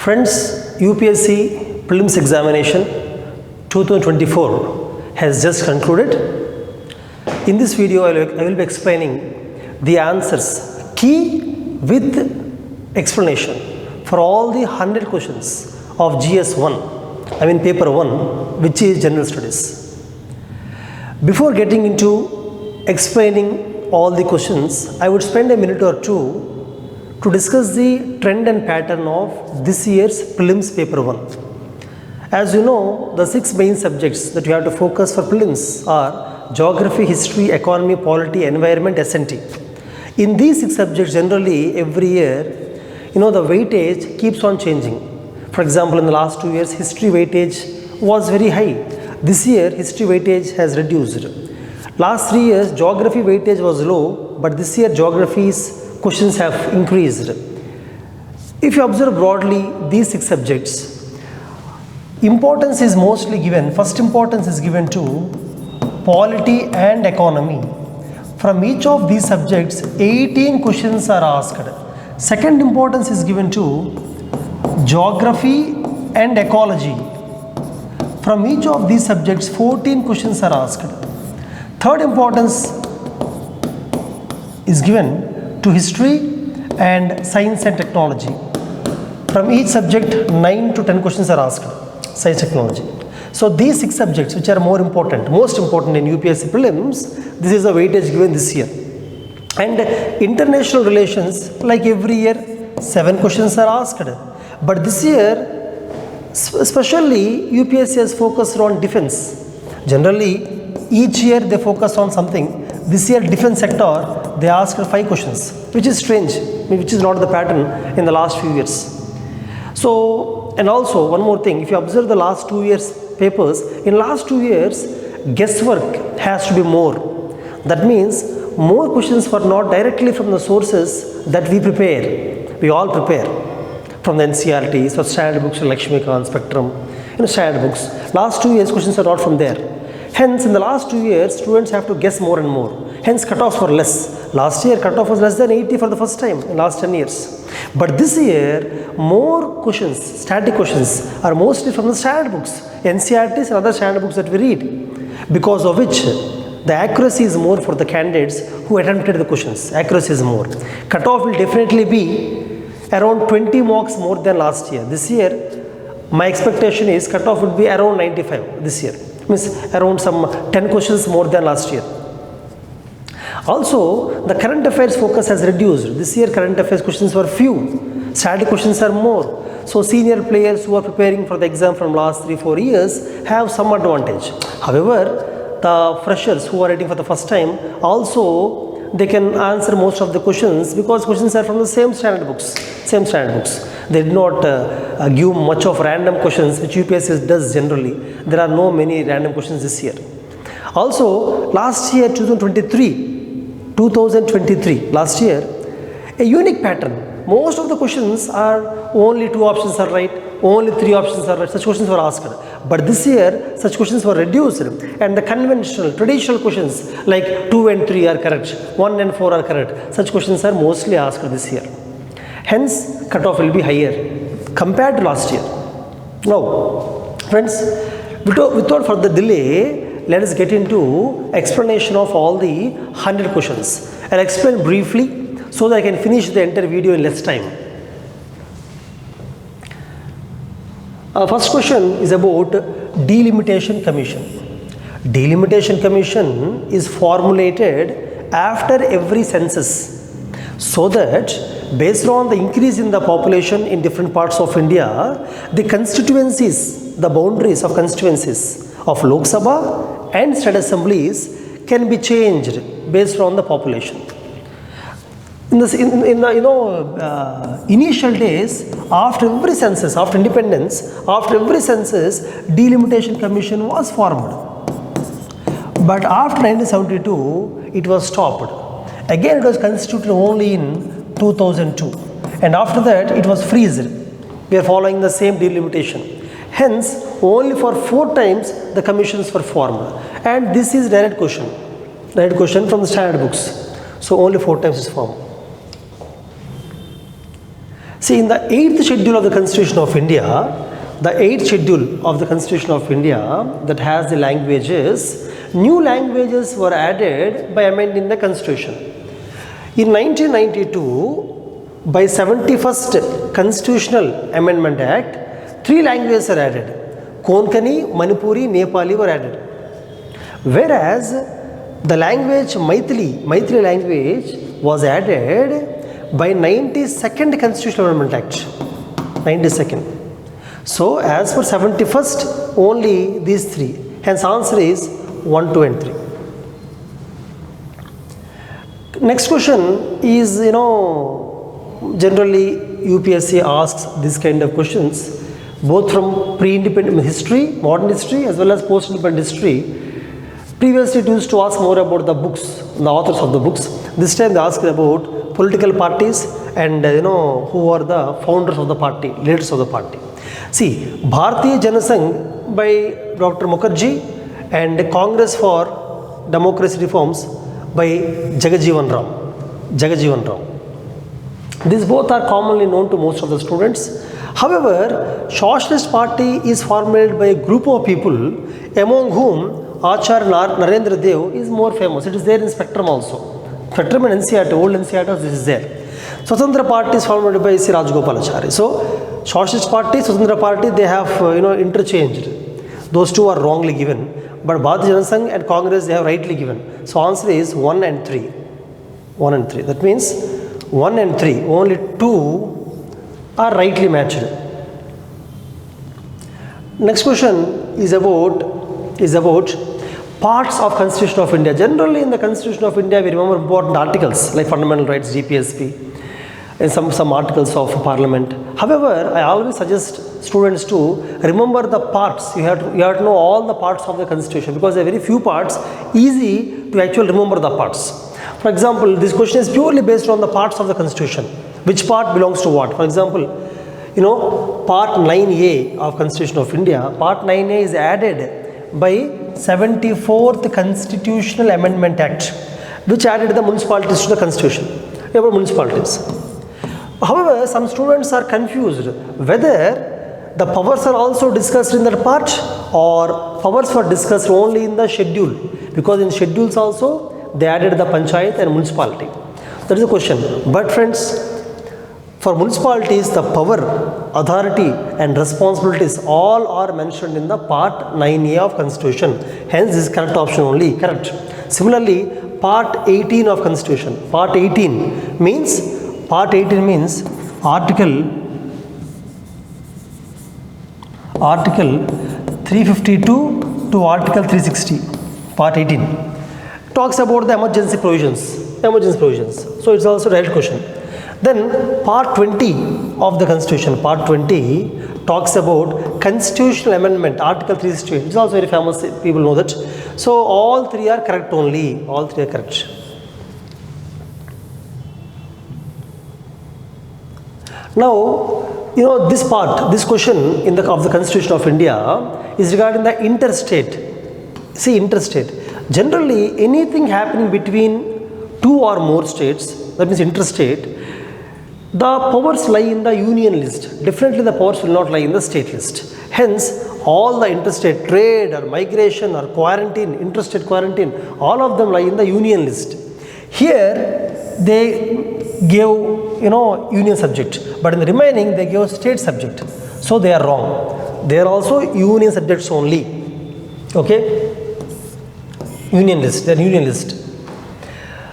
Friends, UPSC Prelims examination 2024 has just concluded. In this video, I will be explaining the answers, key with explanation for all the 100 questions of GS1, paper 1, which is General Studies. Before getting into explaining all the questions, I would spend a minute or two to discuss the trend and pattern of this year's Prelims paper 1. As you know, the 6 main subjects that you have to focus for Prelims are Geography, History, Economy, Polity, Environment, S&T. In these 6 subjects, generally every year, the weightage keeps on changing. For example, in the last 2 years, History weightage was very high. This year, History weightage has reduced. Last 3 years, Geography weightage was low, but this year, Geography's questions have increased. If you observe broadly these 6 subjects, importance is mostly given, first importance is given to polity and economy. From each of these subjects, 18 questions are asked. Second importance is given to geography and ecology. From each of these subjects, 14 questions are asked. Third importance is given to history and science and technology. From each subject, 9 to 10 questions are asked, science technology. So these 6 subjects which are most important in UPSC Prelims, this is the weightage given this year. And international relations, like every year, 7 questions are asked. But this year, especially UPSC has focused on defense. Generally, each year they focus on something. This year, defense sector, they asked 5 questions, which is strange, which is not the pattern in the last few years. So, and also one more thing, if you observe the last 2 years papers, in last 2 years, guesswork has to be more. That means more questions were not directly from the sources that we prepare. We all prepare from the NCERTs or standard books, Lakshmikant, Spectrum, standard books. Last 2 years, questions are not from there. Hence, in the last 2 years, students have to guess more and more. Hence, cutoffs were less. Last year, cutoff was less than 80 for the first time in last 10 years. But this year, more questions, static questions, are mostly from the standard books, NCERTs and other standard books that we read, because of which the accuracy is more for the candidates who attempted the questions. Accuracy is more. Cutoff will definitely be around 20 marks more than last year. This year, my expectation is cutoff would be around 95 this year. Means around some 10 questions more than last year. Also, the current affairs focus has reduced. This year, current affairs questions were few. Static questions are more. So, senior players who are preparing for the exam from last 3-4 years have some advantage. However, the freshers who are writing for the first time also, they can answer most of the questions because questions are from the same standard books. They did not give much of random questions, which UPSC does generally. There are no many random questions this year. Also, last year, 2023, last year, a unique pattern. Most of the questions are only 2 options are right, only 3 options are right. Such questions were asked. But this year, such questions were reduced. And the conventional, traditional questions like 2 and 3 are correct, 1 and 4 are correct. Such questions are mostly asked this year. Hence, cutoff will be higher compared to last year. Now, friends, without further delay, let us get into explanation of all the 100 questions. I'll explain briefly so that I can finish the entire video in less time. First question is about Delimitation Commission. Delimitation Commission is formulated after every census so that based on the increase in the population in different parts of India, the constituencies, the boundaries of constituencies of Lok Sabha and state assemblies can be changed based on the population. In the initial days, after every census, after independence, after every census, Delimitation Commission was formed. But after 1972, it was stopped. Again, it was constituted only in 2002. And after that, it was freezed. We are following the same delimitation. Hence, only for 4 times the commissions were formed. And this is direct question from the standard books. So, only 4 times is formed. See, in the 8th schedule of the Constitution of India, the 8th schedule of the Constitution of India that has the languages, new languages were added by amending the Constitution. In 1992, by 71st Constitutional Amendment Act, 3 languages are added. Konkani, Manipuri, Nepali were added. Whereas the language Maithili language was added by 92nd Constitutional Amendment Act. 92nd. So as for 71st, only these 3. Hence answer is 1, 2 and 3. Next question is, generally UPSC asks this kind of questions both from pre-independent history, modern history as well as post-independent history. Previously it used to ask more about the books, the authors of the books. This time they asked about political parties and who are the founders of the party, leaders of the party. See, Bharatiya Jana Sangh by Dr. Mukherjee and Congress for Democracy Reforms by Jagajeevan Ram. These both are commonly known to most of the students. However, Socialist Party is formed by a group of people among whom Acharya Narendra Dev is more famous. It is there in Spectrum also. Spectrum and NCERT, old NCERT, this is there. Swatantra Party is formed by C. Rajagopalachari. So, Socialist Party, Swatantra Party, they have interchanged. Those two are wrongly given. But Bharatiya Jana Sangh and Congress, they have rightly given. So, answer is 1 and 3. 1 and 3. That means 1 and 3. Only 2 are rightly matched. Next question is about parts of Constitution of India. Generally in the Constitution of India, we remember important articles like fundamental rights, GPSP, and some articles of Parliament. However, I always suggest students to remember the parts. You have to know all the parts of the Constitution because there are very few parts, easy to actually remember the parts. For example, this question is purely based on the parts of the Constitution. Which part belongs to what? For example, Part 9A of Constitution of India, Part 9A is added by 74th Constitutional Amendment Act, which added the municipalities to the Constitution. About municipalities. However, some students are confused whether the powers are also discussed in that part or powers were discussed only in the schedule, because in schedules also they added the panchayat and municipality. That is the question. But friends, for municipalities, the power, authority and responsibilities all are mentioned in the Part 9A of Constitution. Hence, this is correct option only, correct. Similarly, Part 18 of Constitution. Part 18 means Article 352 to Article 360. Part 18 talks about the emergency provisions. So, it's also a right question. Then Part 20 of the Constitution, Part 20 talks about Constitutional Amendment, Article 368. It's also very famous, people know that. So, all 3 are correct only, all 3 are correct. Now, this question of the Constitution of India is regarding the interstate. See, interstate. Generally, anything happening between 2 or more states, that means interstate, the powers lie in the union list. Definitely the powers will not lie in the state list. Hence, all the interstate trade or migration or quarantine, interstate quarantine, all of them lie in the union list. Here, they gave, union subject, but in the remaining, they gave state subject. So, they are wrong. They are also union subjects only. Okay? Union list, they are union list.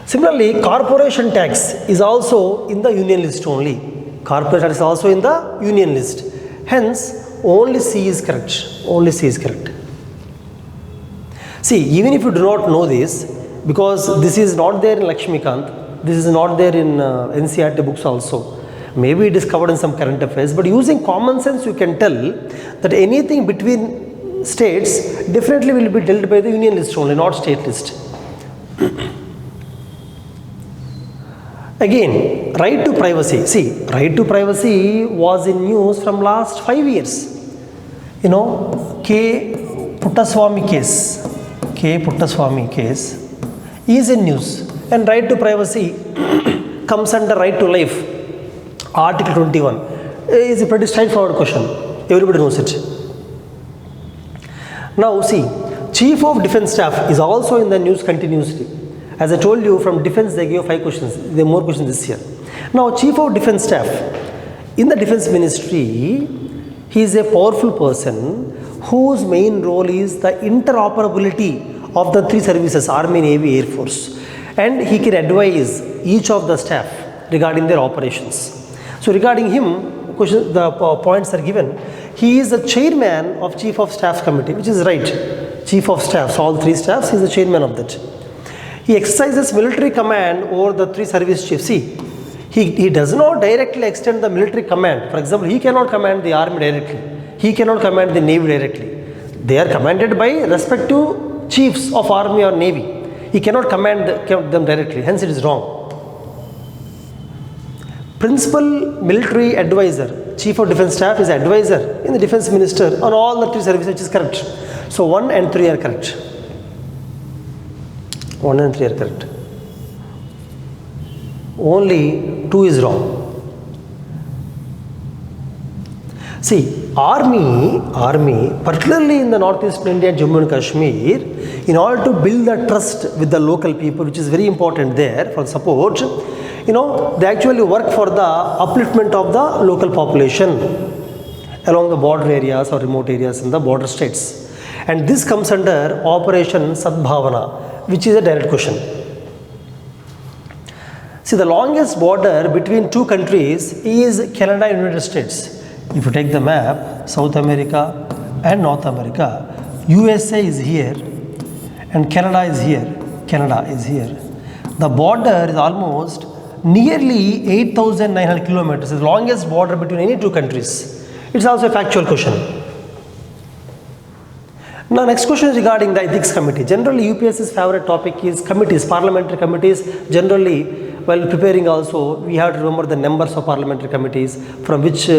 Similarly, corporation tax is also in the union list only. Corporation tax is also in the union list. Hence, only C is correct. Only C is correct. See, even if you do not know this, because this is not there in Lakshmikant, this is not there in NCERT books also. Maybe it is covered in some current affairs, but using common sense, you can tell that anything between states definitely will be dealt by the union list only, not state list. Again, right to privacy. See, right to privacy was in news from last 5 years. K. Puttaswamy case is in news, and right to privacy comes under right to life. Article 21 is a pretty straightforward question. Everybody knows it. Now see, Chief of Defence Staff is also in the news continuously. As I told you, from defence they gave 5 questions. There are more questions this year. Now Chief of Defence Staff in the Defence Ministry, he is a powerful person whose main role is the interoperability of the 3 services, Army, Navy, Air Force, and he can advise each of the staff regarding their operations. So regarding him, the points are given. He is the chairman of Chief of Staff Committee, which is right. Chief of Staffs, all 3 staffs, he is the chairman of that. He exercises military command over the 3 service chiefs. See, he does not directly extend the military command. For example, he cannot command the Army directly. He cannot command the Navy directly. They are commanded by respective chiefs of Army or Navy. He cannot command them directly. Hence, it is wrong. Principal military advisor, Chief of Defence Staff is advisor in the Defence Minister on all the 3 services, which is correct. So 1 and 3 are correct. 1 and 3 are correct. Only 2 is wrong. See, Army, particularly in the northeastern India and Jammu and Kashmir, in order to build the trust with the local people, which is very important there for support, they actually work for the upliftment of the local population along the border areas or remote areas in the border states. And this comes under Operation Sadbhavana, which is a direct question. See, the longest border between 2 countries is Canada and United States. If you take the map, South America and North America, USA is here and Canada is here. The border is almost nearly 8,900 kilometers. It's the longest border between any 2 countries. It's also a factual question. Now, next question is regarding the ethics committee. Generally, UPSC's favorite topic is committees, parliamentary committees. Generally, while preparing also, we have to remember the numbers of parliamentary committees from which do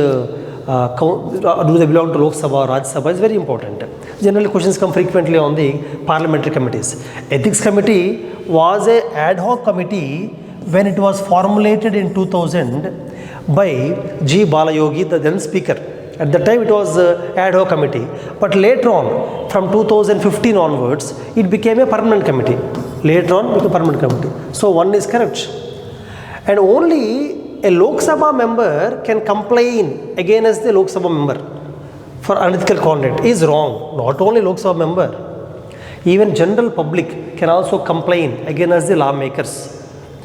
they belong to Lok Sabha or Rajya Sabha is very important. Generally, questions come frequently on the parliamentary committees. Ethics committee was an ad hoc committee when it was formulated in 2000 by G. Balayogi, the then speaker. At the time it was ad hoc committee, but later on, from 2015 onwards, it became a permanent committee. Later on, it became a permanent committee. So 1 is correct. And only a Lok Sabha member can complain against the Lok Sabha member for unethical conduct is wrong. Not only Lok Sabha member, even general public can also complain against the lawmakers,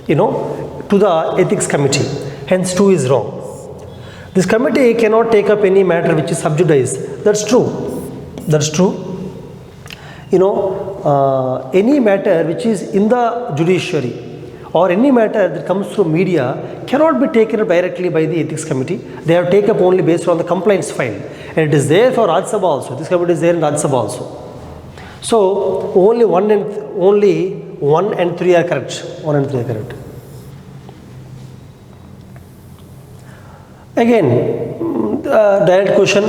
to the ethics committee. Hence 2 is wrong. This committee cannot take up any matter which is sub judice. That's true. Any matter which is in the judiciary or any matter that comes through media cannot be taken up directly by the ethics committee. They have taken up only based on the complaints filed. And it is there for Rajya Sabha also. This committee is there in Rajya Sabha also. So only 1 and 3 are correct. 1 and 3 are correct. Again, direct question.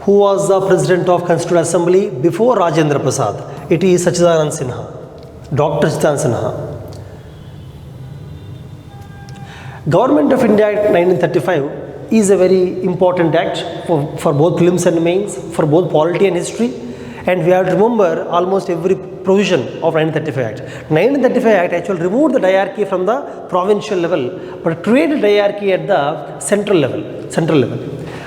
Who was the President of Constituent Assembly before Rajendra Prasad? It is Sachidanand Sinha. Dr. Sachidanand Sinha. Government of India Act 1935 is a very important act for both prelims and mains, for both polity and history, and we have to remember almost every provision of 1935 Act. 1935 Act actually removed the diarchy from the provincial level, but created diarchy at the central level.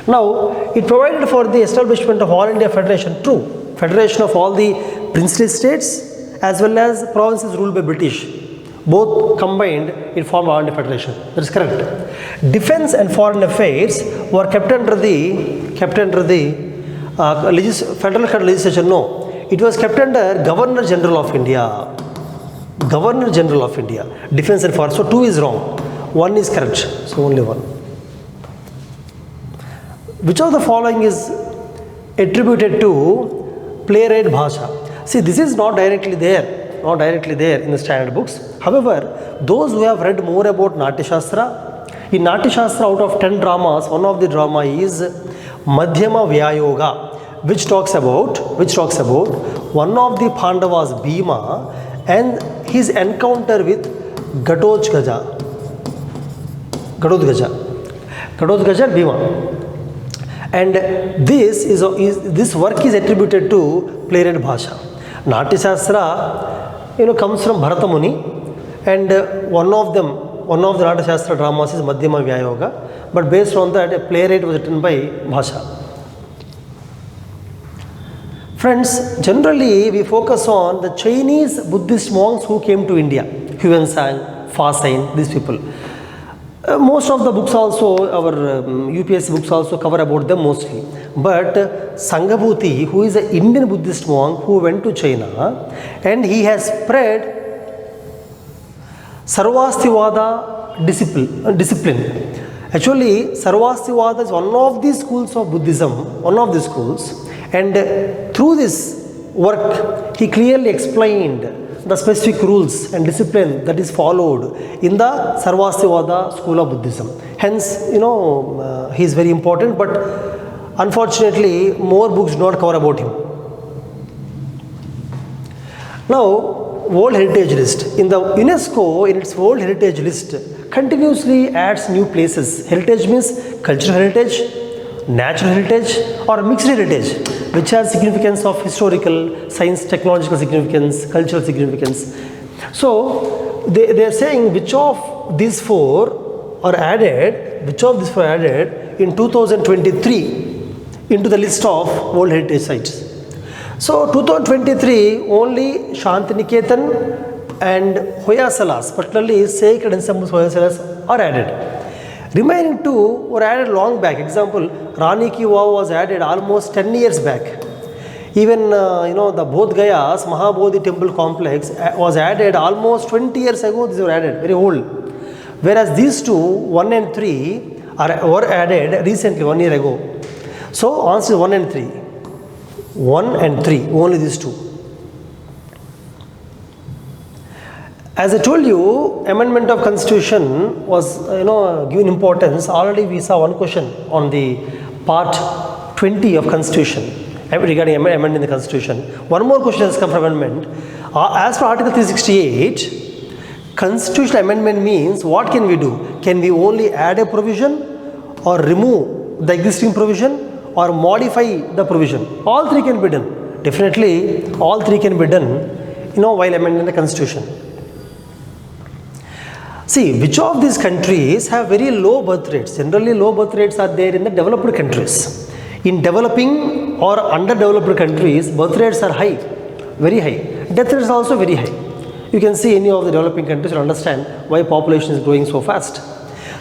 Now, it provided for the establishment of All India Federation, true, federation of all the princely states as well as provinces ruled by British. Both combined, it formed All India Federation. That is correct. Defence and foreign affairs were kept under the federal legislation. No, it was kept under Governor General of India. Governor General of India. Defence and foreign. So 2 is wrong. 1 is correct. So only 1. Which of the following is attributed to playwright Bhasha? See, this is not directly there in the standard books. However, those who have read more about Natya Shastra, in Natya Shastra, out of 10 dramas, one of the drama is Madhyama Vyayoga, which talks about one of the Pandavas, Bhima, and his encounter with Gatotkaja. Kadotgaja and Bhima. And this work is attributed to playwright Bhasha. Natya Shastra, comes from Bharata Muni, and one of the Natya Shastra dramas is Madhyama Vyayoga, but based on that, a playwright was written by Bhasha. Friends, generally we focus on the Chinese Buddhist monks who came to India, Huensang, Fasain, these people. Most of the books also, our UPSC books also cover about them mostly. But Sanghabhuti, who is an Indian Buddhist monk who went to China, and he has spread Sarvastivada discipline. Actually, Sarvastivada is one of the schools of Buddhism, one of the schools. And through this work, he clearly explained the specific rules and discipline that is followed in the Sarvastivada school of Buddhism. Hence, he is very important, but unfortunately, more books do not cover about him. Now, World Heritage List. In the UNESCO, in its World Heritage List, continuously adds new places. Heritage means cultural heritage, natural heritage, or mixed heritage, which has significance of historical, science, technological significance, cultural significance. So they are saying which of these four are added in 2023 into the list of World Heritage Sites. So 2023 only Shantiniketan and Hoysalas, particularly Sacred Ensemble Hoysalas, are added. Remaining two were added long back. Example, Rani Ki Vav was added almost 10 years back. Even the Bodh Gaya's Mahabodhi temple complex was added almost 20 years ago. These were added, very old. Whereas these two, 1 and 3, were added recently, 1 year ago. So answer is 1 and 3. 1 and 3, only these two. As I told you, amendment of constitution was given importance. Already we saw one question on the part 20 of constitution regarding amending the constitution. One more question has come from amendment. As per Article 368, constitutional amendment means what can we do? Can we only add a provision or remove the existing provision or modify the provision? All three can be done. Definitely all three can be done while amending the constitution. See, which of these countries have very low birth rates? Generally, low birth rates are there in the developed countries. In developing or underdeveloped countries, birth rates are high, very high. Death rates are also very high. You can see any of the developing countries to understand why population is growing so fast.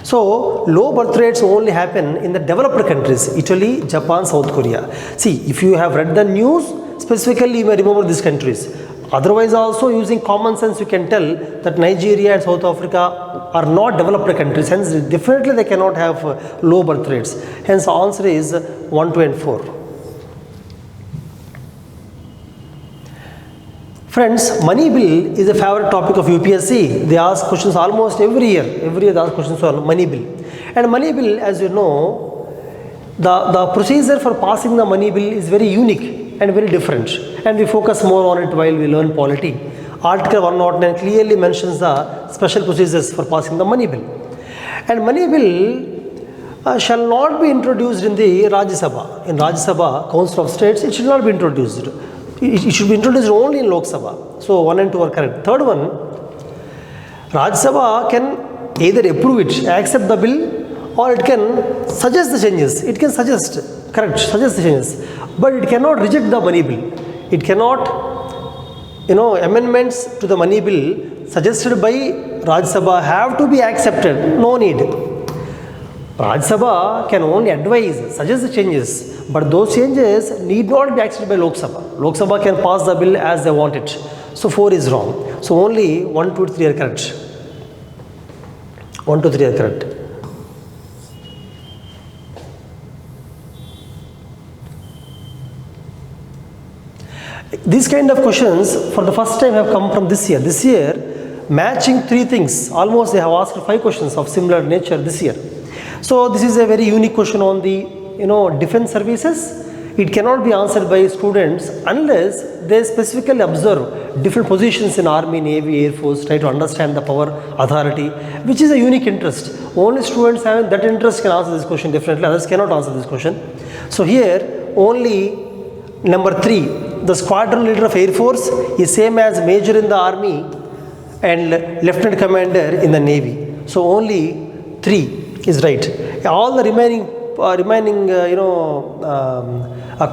So, low birth rates only happen in the developed countries, Italy, Japan, South Korea. See, if you have read the news, specifically you may remember these countries. Otherwise also, using common sense, you can tell that Nigeria and South Africa are not developed countries. Hence, definitely they cannot have low birth rates. Hence, the answer is 1, 2 and 4. Friends, money bill is a favorite topic of UPSC. They ask questions almost every year. Every year they ask questions on money bill. And money bill, as you know, the procedure for passing the money bill is very unique and very different, and we focus more on it while we learn polity. Article 109 clearly mentions the special procedures for passing the money bill. And money bill shall not be introduced in the Rajya Sabha. In Rajya Sabha, Council of States, it should not be introduced. It should be introduced only in Lok Sabha. So 1 and 2 are correct. Third one, Rajya Sabha can either approve it, accept the bill, or it can suggest the changes. It can suggest, correct, suggest the changes. But it cannot reject the money bill. It cannot, amendments to the money bill suggested by Rajya Sabha have to be accepted. No need. Rajya Sabha can only advise, suggest the changes, but those changes need not be accepted by Lok Sabha. Lok Sabha can pass the bill as they want it. So 4 is wrong. So only 1, 2, 3 are correct. 1, 2, 3 are correct. These kind of questions for the first time have come from this year. This year, matching 3 things. Almost they have asked 5 questions of similar nature this year. So this is a very unique question on the defense services. it cannot be answered by students unless they specifically observe different positions in Army, Navy, Air Force, try to understand the power, authority, which is a unique interest. Only students having that interest can answer this question differently, others cannot answer this question. So here only number 3, the squadron leader of Air Force is same as major in the Army and lieutenant commander in the Navy. So only 3 is right. All the remaining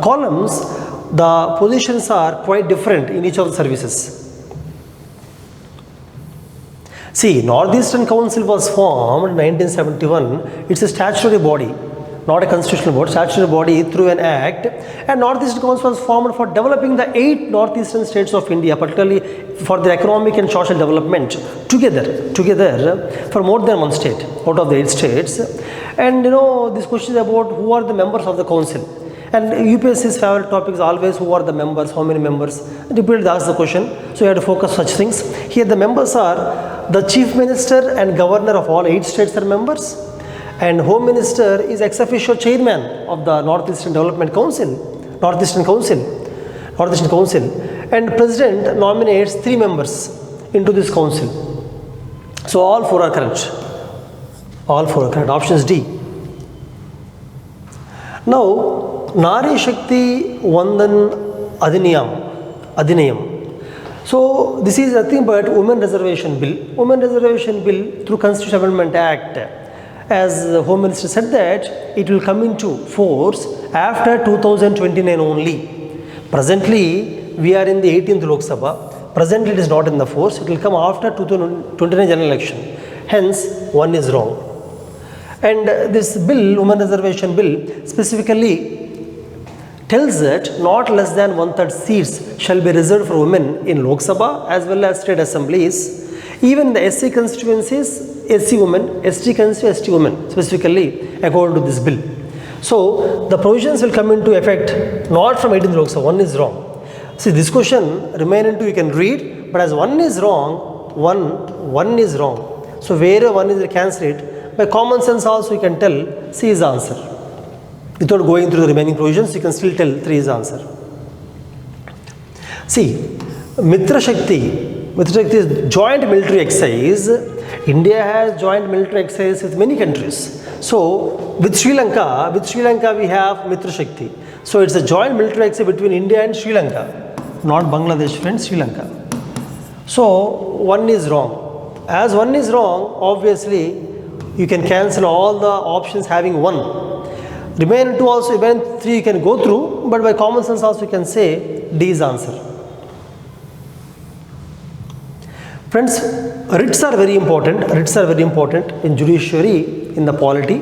columns, the positions are quite different in each of the services. See, Northeastern Council was formed in 1971. It's a statutory body, not a constitutional board, statutory body through an act. And Northeastern Council was formed for developing the 8 northeastern states of India, particularly for their economic and social development together for more than one state out of the 8 states. And this question is about who are the members of the council. And UPSC's favorite topic is always who are the members, how many members. Repeatedly ask the question, so you have to focus such things. Here the members are the Chief Minister and Governor of all 8 states are members. And Home Minister is ex officio chairman of the Northeastern Development Council, Northeastern Council. And President nominates 3 members into this council. So all 4 are correct. All 4 are correct. Option is D. Now, Nari Shakti Vandan Adhinayam. So this is nothing but Women Reservation Bill. Women Reservation Bill through Constitutional Amendment Act. As the Home Minister said that it will come into force after 2029 only. Presently, we are in the 18th Lok Sabha. Presently, it is not in the force. It will come after 2029 general election. Hence, 1 is wrong. And this bill, Women Reservation Bill, specifically tells that not less than 1/3 seats shall be reserved for women in Lok Sabha as well as state assemblies. Even the SC constituencies, SC women, ST constituencies, ST women, specifically according to this bill. So the provisions will come into effect not from 18th Lok Sabha. 1 is wrong. See, this question remaining 2 you can read, but as 1 is wrong, 1 is wrong. So where 1 is, cancel it. By common sense also you can tell C is the answer. Without going through the remaining provisions, you can still tell 3 is the answer. See, Mitra Shakti is joint military exercise. India has joint military exercise with many countries. So with Sri Lanka we have Mitra Shakti. So it's a joint military exercise between India and Sri Lanka, not Bangladesh, friends, Sri Lanka. So 1 is wrong. As 1 is wrong, obviously you can cancel all the options having 1. Remaining 2 also, remaining 3 you can go through, but by common sense also you can say D is answer. Friends, writs are very important. Writs are very important in judiciary, in the polity.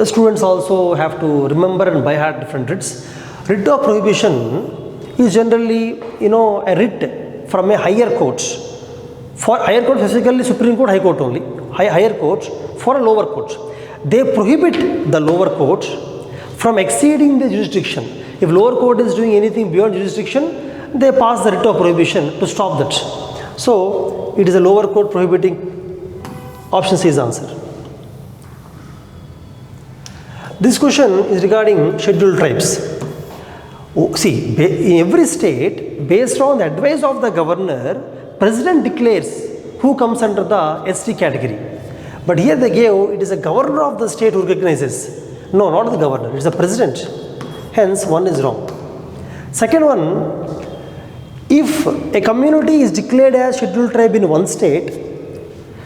Students also have to remember and by heart different writs. Writ of prohibition is generally, a writ from a higher court. For higher court, specifically Supreme Court, High Court only. Higher court for a lower court. They prohibit the lower court from exceeding the jurisdiction. If lower court is doing anything beyond jurisdiction, they pass the writ of prohibition to stop that. So it is a lower court prohibiting. Option C is answer. This question is regarding scheduled tribes. See, in every state, based on the advice of the governor, president declares who comes under the ST category. But here they gave it is a governor of the state who recognizes. No, not the governor, it is the president. Hence, 1 is wrong. Second one, if a community is declared as scheduled tribe in one state,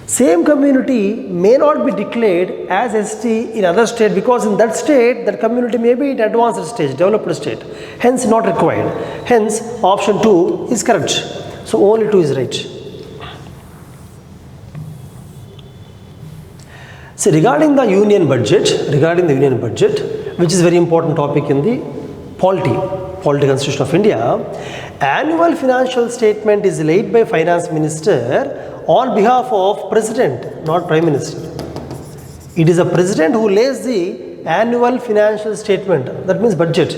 same community may not be declared as ST in other state because in that state, that community may be in advanced stage, developed state. Hence, not required. Hence, option 2 is correct. So, only 2 is right. So, regarding the union budget, which is a very important topic in the polity constitution of India, annual financial statement is laid by finance minister on behalf of president, not prime minister. It is a president who lays the annual financial statement, that means budget,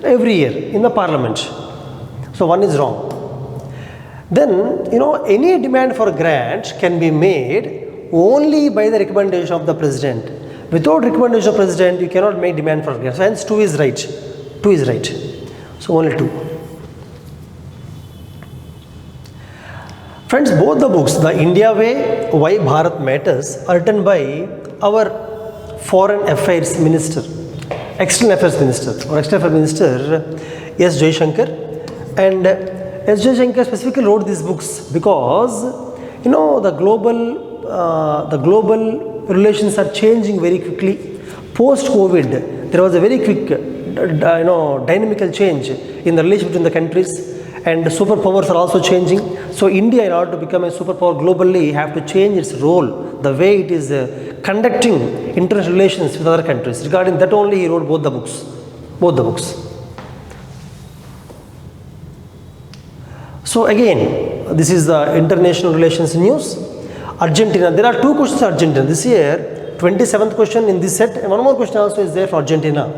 every year in the parliament. So 1 is wrong. Then, any demand for grant can be made only by the recommendation of the president. Without recommendation of president, you cannot make demand for grant. So hence 2 is right. 2 is right. So only 2. Friends, both the books, The India Way, Why Bharat Matters, are written by our Foreign Affairs Minister, External Affairs Minister, or External Affairs Minister S. Jaishankar. And S. Jaishankar specifically wrote these books because, the global relations are changing very quickly. Post-COVID, there was a very quick, dynamical change in the relationship between the countries. And superpowers are also changing. So India, in order to become a superpower globally, have to change its role, the way it is conducting international relations with other countries. Regarding that only, he wrote both the books. So again, this is the international relations news. Argentina, there are 2 questions on Argentina this year. 27th question in this set, and one more question also is there for Argentina.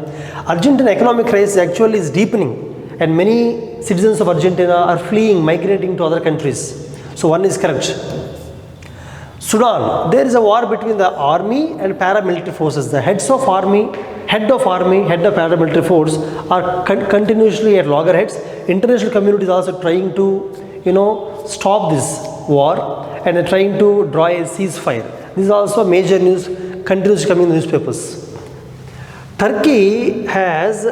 Argentina economic crisis actually is deepening, and many citizens of Argentina are fleeing, migrating to other countries. So one is correct. Sudan, there is a war between the army and paramilitary forces. The head of paramilitary force are continuously at loggerheads. International community is also trying to, stop this war, and are trying to draw a ceasefire. This is also major news, continues to come in the newspapers. Turkey has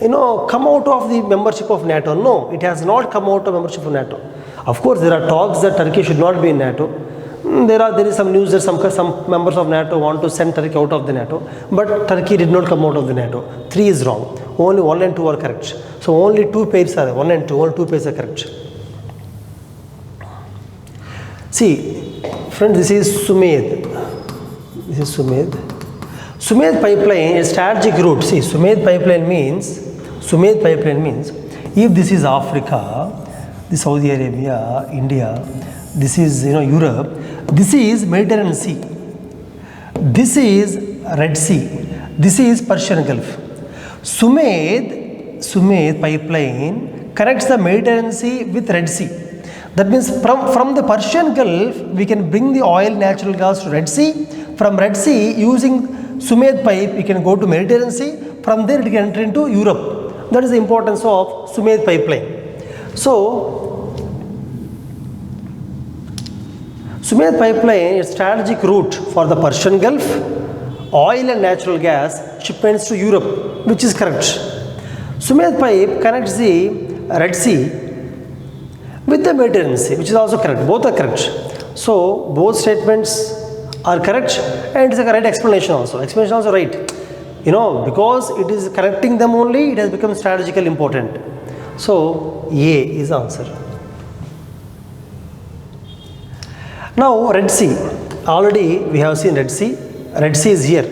come out of the membership of NATO. No, it has not come out of membership of NATO. Of course, there are talks that Turkey should not be in NATO. There is some news that some members of NATO want to send Turkey out of the NATO, but Turkey did not come out of the NATO. 3 is wrong. Only 1 and 2 are correct. So only 2 pairs are 1 and 2. Only 2 pairs are correct. See, friends, this is Sumed. Sumed pipeline is strategic route. See, Sumed pipeline means if this is Africa, this Saudi Arabia, India, this is Europe, this is Mediterranean Sea, this is Red Sea, this is Persian Gulf. Sumed pipeline connects the Mediterranean Sea with Red Sea. That means from the Persian Gulf we can bring the oil, natural gas to Red Sea. From Red Sea, using Sumed pipe, we can go to Mediterranean Sea. From there, it can enter into Europe. That is the importance of Sumed pipeline. So, Sumed pipeline is strategic route for the Persian Gulf, oil and natural gas shipments to Europe, which is correct. Sumed pipe connects the Red Sea with the Mediterranean Sea, which is also correct. Both are correct. So, both statements are correct, and it is a correct explanation also. Explanation also right. Because it is connecting them only, it has become strategically important. So, A is the answer. Now, Red Sea. Already we have seen Red Sea. Red Sea is here.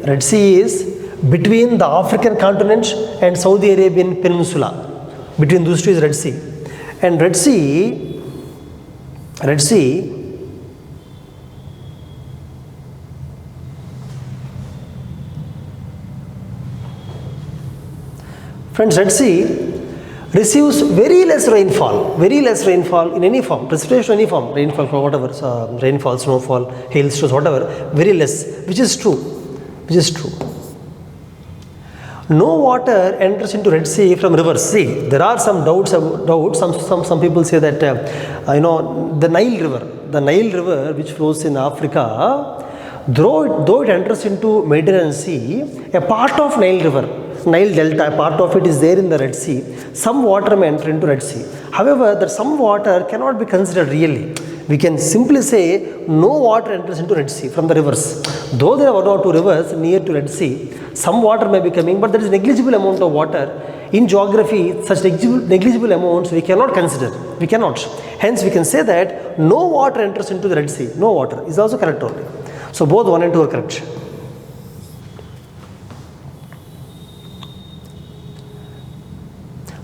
Red Sea is between the African continent and Saudi Arabian peninsula. Between those two is Red Sea. And Red Sea, friends, Red Sea receives very less rainfall in any form, precipitation in any form, rainfall for whatever, rainfall, snowfall, hailstones, whatever, very less, which is true. No water enters into Red Sea from rivers. See, there are some doubts. Some people say that the Nile River which flows in Africa, though it enters into Mediterranean Sea, a part of Nile Delta, a part of it is there in the Red Sea. Some water may enter into Red Sea. However, that some water cannot be considered really. We can simply say no water enters into Red Sea from the rivers. Though there are 1 or 2 rivers near to Red Sea, some water may be coming, but there is negligible amount of water. In geography, such negligible amounts we cannot consider. We cannot. Hence, we can say that no water enters into the Red Sea. No water is also correct only. So, both 1 and 2 are correct.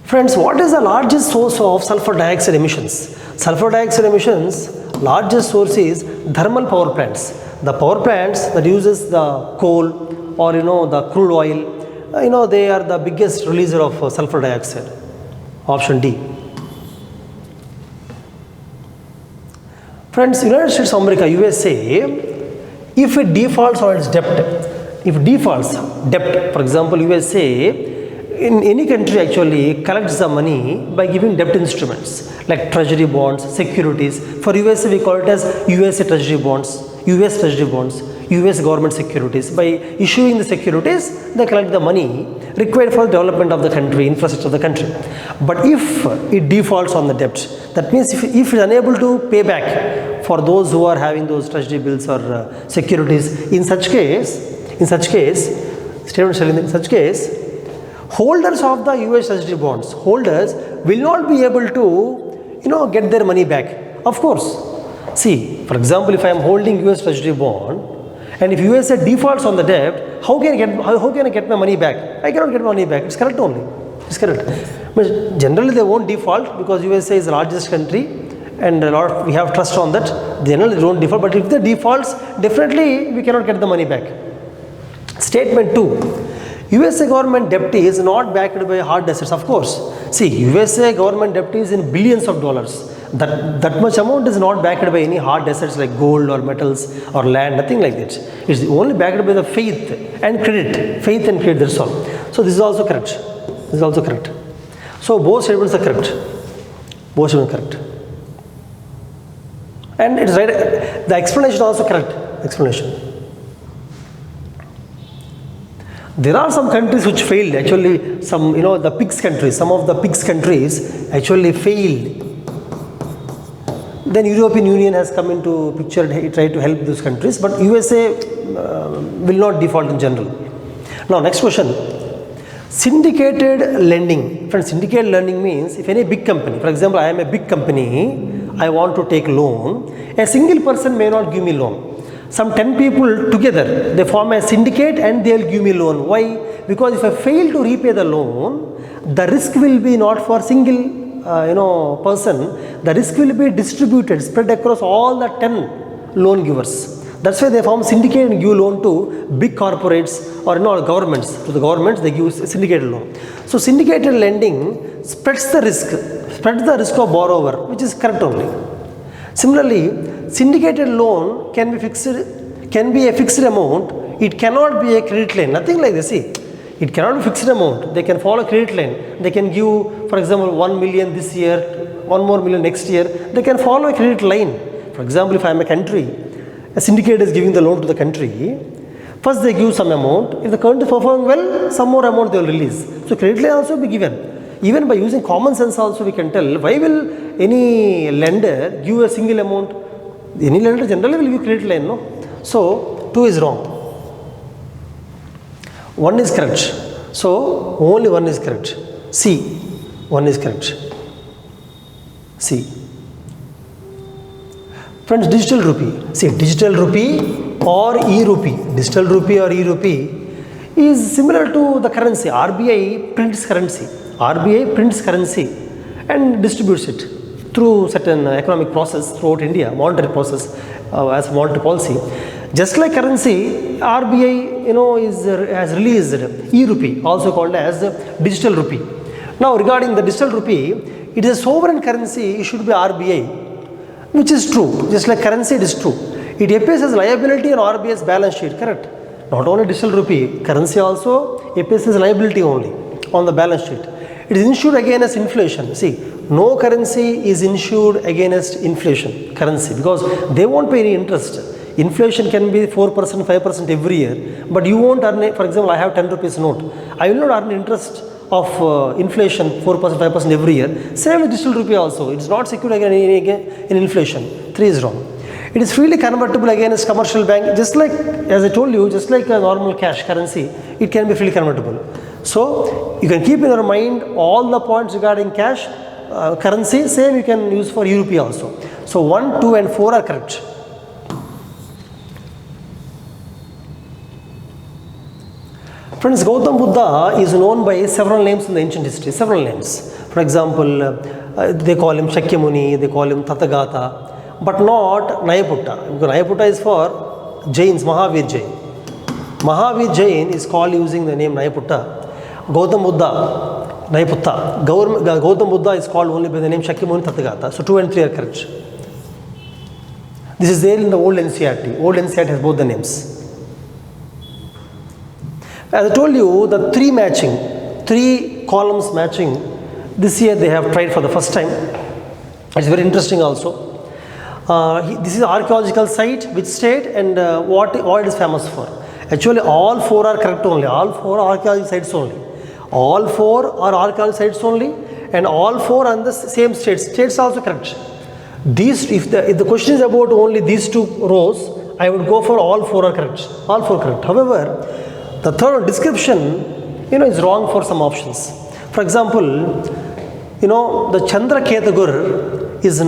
Friends, what is the largest source of sulfur dioxide emissions? Sulfur dioxide emissions, largest source is thermal power plants. The power plants that uses the coal or the crude oil, they are the biggest releaser of sulfur dioxide. Option D. Friends, United States of America, USA, if it defaults on its debt, for example, USA in any country actually collects the money by giving debt instruments like treasury bonds, securities. For USA we call it as USA treasury bonds, US treasury bonds, US government securities. By issuing the securities, they collect the money required for the development of the country, infrastructure of the country. But if it defaults on the debt, that means if it is unable to pay back for those who are having those treasury bills or securities, in such case, holders of the US treasury bonds, holders will not be able to, get their money back. Of course, see, for example, if I am holding US treasury bond, and if USA defaults on the debt, how can I get my money back? I cannot get my money back. It's correct only. It's correct. But generally they won't default because USA is the largest country and we have trust on that. Generally they don't default, but if they defaults, definitely we cannot get the money back. Statement 2. USA government debt is not backed by hard assets. Of course. See, USA government debt is in billions of dollars. That much amount is not backed by any hard assets like gold or metals or land, nothing like that. It's only backed by the faith and credit. Faith and credit, that's all. So this is also correct. This is also correct. So both statements are correct. Both statements are correct. And it is right. The explanation is also correct. Explanation. There are some countries which failed. Actually, some, the PIGS countries, some of the PIGS countries actually failed. Then European Union has come into picture, tried to help those countries, but USA will not default in general. Now next question, syndicated lending. Friends, syndicated lending means if any big company, for example, I am a big company, I want to take loan, a single person may not give me loan. Some 10 people together, they form a syndicate and they will give me loan. Why? Because if I fail to repay the loan, the risk will be not for single person, the risk will be distributed, spread across all the 10 loan givers. That's why they form syndicate and give loan to big corporates or governments. To the governments, they give syndicated loan. So syndicated lending spreads the risk of borrower, which is correct only. Similarly, syndicated loan can be a fixed amount. It cannot be a credit line. Nothing like this. See. It cannot be fixed amount. They can follow credit line. They can give, for example, 1 million this year, 1 more million next year. They can follow a credit line. For example, if I am a country, a syndicate is giving the loan to the country. First they give some amount. If the country is performing well, some more amount they will release. So credit line also be given. Even by using common sense also we can tell, why will any lender give a single amount? Any lender generally will give credit line, no? So 2 is wrong. 1 is correct. So only 1 is correct. C. 1 is correct. C. Friends, digital rupee. See, digital rupee or e-rupee. Digital rupee or e-rupee is similar to the currency. RBI prints currency. RBI prints currency and distributes it through certain economic process throughout India, monetary process as monetary policy. Just like currency, RBI has released e-rupee, also called as digital rupee. Now regarding the digital rupee, it is a sovereign currency issued by RBI, which is true. Just like currency, it is true. It appears as liability on RBI's balance sheet, correct? Not only digital rupee, currency also appears as liability only on the balance sheet. It is insured against inflation. See, no currency is insured against inflation, currency, because they won't pay any interest. Inflation can be 4%, 5% every year, but you won't earn it. For example, I have 10 rupees note. I will not earn interest of inflation 4%, 5% every year. Same with digital rupee also. It is not secured against in inflation. 3 is wrong. It is freely convertible against commercial bank. Just like, as I told you, just like a normal cash currency, it can be freely convertible. So you can keep in your mind all the points regarding cash, currency. Same you can use for e-rupee also. So 1, 2 and 4 are correct. Friends, Gautam Buddha is known by several names in the ancient history, several names. For example, they call him Shakyamuni, they call him Tathagata, but not Nayaputta. Because Nayaputta is for Jains, Mahavir Jain. Mahavir Jain is called using the name Nayaputta. Gautam Buddha, Nayaputta. Gautam Buddha is called only by the name Shakyamuni, Tathagata. So 2 and 3 are correct. This is there in the old NCERT. Old NCERT has both the names. As I told you, the 3 matching, 3 columns matching. This year they have tried for the first time. It's very interesting also. This is archaeological site, which state, and what it is famous for. Actually all 4 are correct only, all 4 are archaeological sites only. All 4 are archaeological sites only, and all 4 are in the same states. States also correct. These, if the question is about only these 2 rows, I would go for all 4 are correct. All 4 correct. However, the third description, is wrong for some options. For example, the Chandraketagur is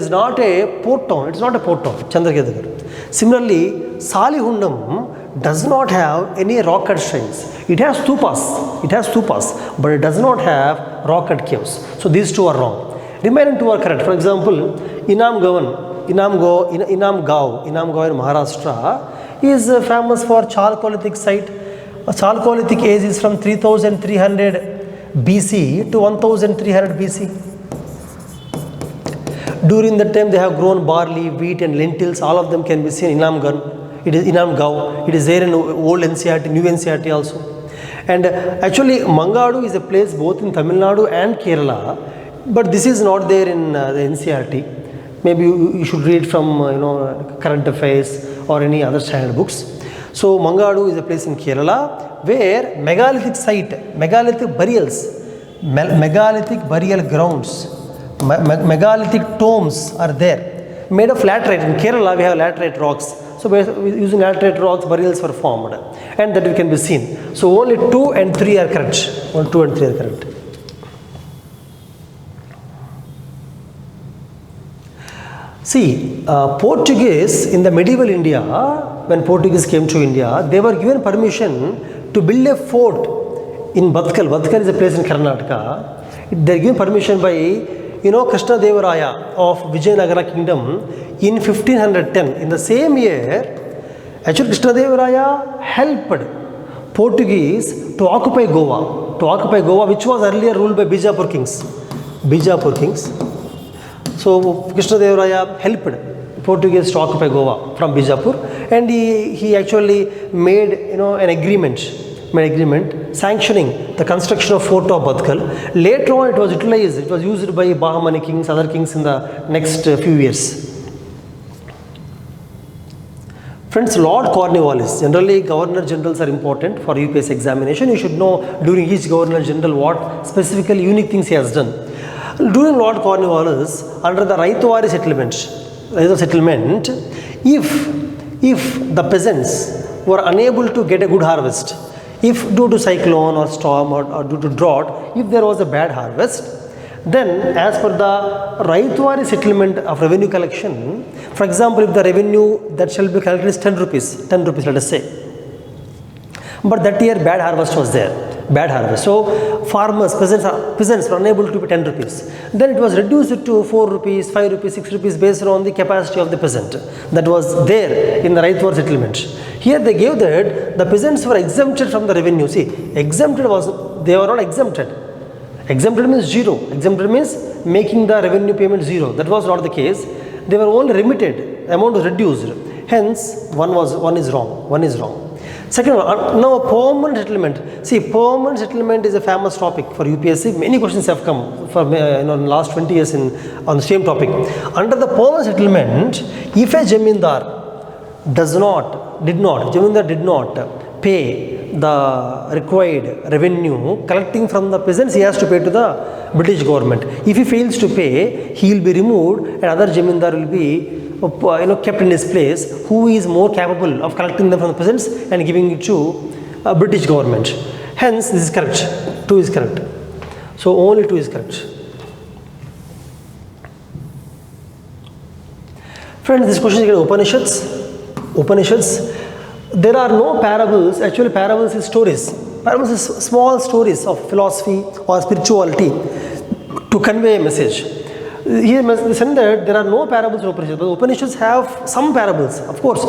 not a port town. It's not a port town, Chandraketagur. Similarly, Salihundam does not have any rock cut shrines. It has stupas, but it does not have rock cut caves. So these 2 are wrong. Remaining 2 are correct. For example, Inamgao in Maharashtra is famous for Chalcolithic site. Chalcolithic age is from 3300 BC to 1300 BC. During that time they have grown barley, wheat and lentils. All of them can be seen in Inamgao. It is there in old NCERT, new NCERT also. And actually Mangadu is a place both in Tamil Nadu and Kerala, but this is not there in the NCERT. Maybe you should read from current affairs or any other standard books. So Mangadu is a place in Kerala where megalithic site, megalithic burial grounds, megalithic tombs are there, made of laterite. In Kerala we have laterite rocks. So using laterite rocks, burials were formed, and that can be seen. So only 2 and 3 are correct. Only 2 and 3 are correct. See, Portuguese in the medieval India, when Portuguese came to India, they were given permission to build a fort in Batkal. Batkal is a place in Karnataka. They are given permission by Krishna Deva Raya of Vijayawada kingdom in 1510. In the same year, actually Krishna Deva Raya helped Portuguese to occupy Goa, which was earlier ruled by Bijapur kings. So Krishna Deva Raya helped Portuguese to occupy Goa from Bijapur, and he actually made an agreement sanctioning the construction of fort of Batkal. Later on it was utilized, it was used by Bahamani kings, other kings in the next few years. Friends, Lord Cornwallis, generally Governor Generals are important for UPSC examination. You should know during each Governor General what specifically unique things he has done. During Lord Cornwallis, under the Raitwari settlement, if the peasants were unable to get a good harvest, if due to cyclone or storm or due to drought, if there was a bad harvest, then as per the Raitwari settlement of revenue collection, for example, if the revenue that shall be collected is 10 rupees let us say, but that year bad harvest was there. So farmers, peasants were unable to pay 10 rupees. Then it was reduced to 4 rupees, 5 rupees, 6 rupees based on the capacity of the peasant that was there in the Raitwar settlement. Here they gave that the peasants were exempted from the revenue. See, they were not exempted. Exempted means zero. Exempted means making the revenue payment zero. That was not the case. They were only remitted. Amount was reduced. Hence, one is wrong. Second one, now permanent settlement. See, permanent settlement is a famous topic for UPSC. Many questions have come for in the last 20 years on the same topic. Under the permanent settlement, if a Jamindar did not pay the required revenue collecting from the peasants, he has to pay to the British government. If he fails to pay, he will be removed, and other Jamindar will be kept in his place, who is more capable of collecting them from the peasants and giving it to British government. Hence, this is correct. 2 is correct. So only 2 is correct. Friends, this question is Upanishads. There are no parables. Actually, parables is stories. Parables is small stories of philosophy or spirituality to convey a message. Here mentioned that there are no parables in Upanishads, but Upanishads have some parables. Of course,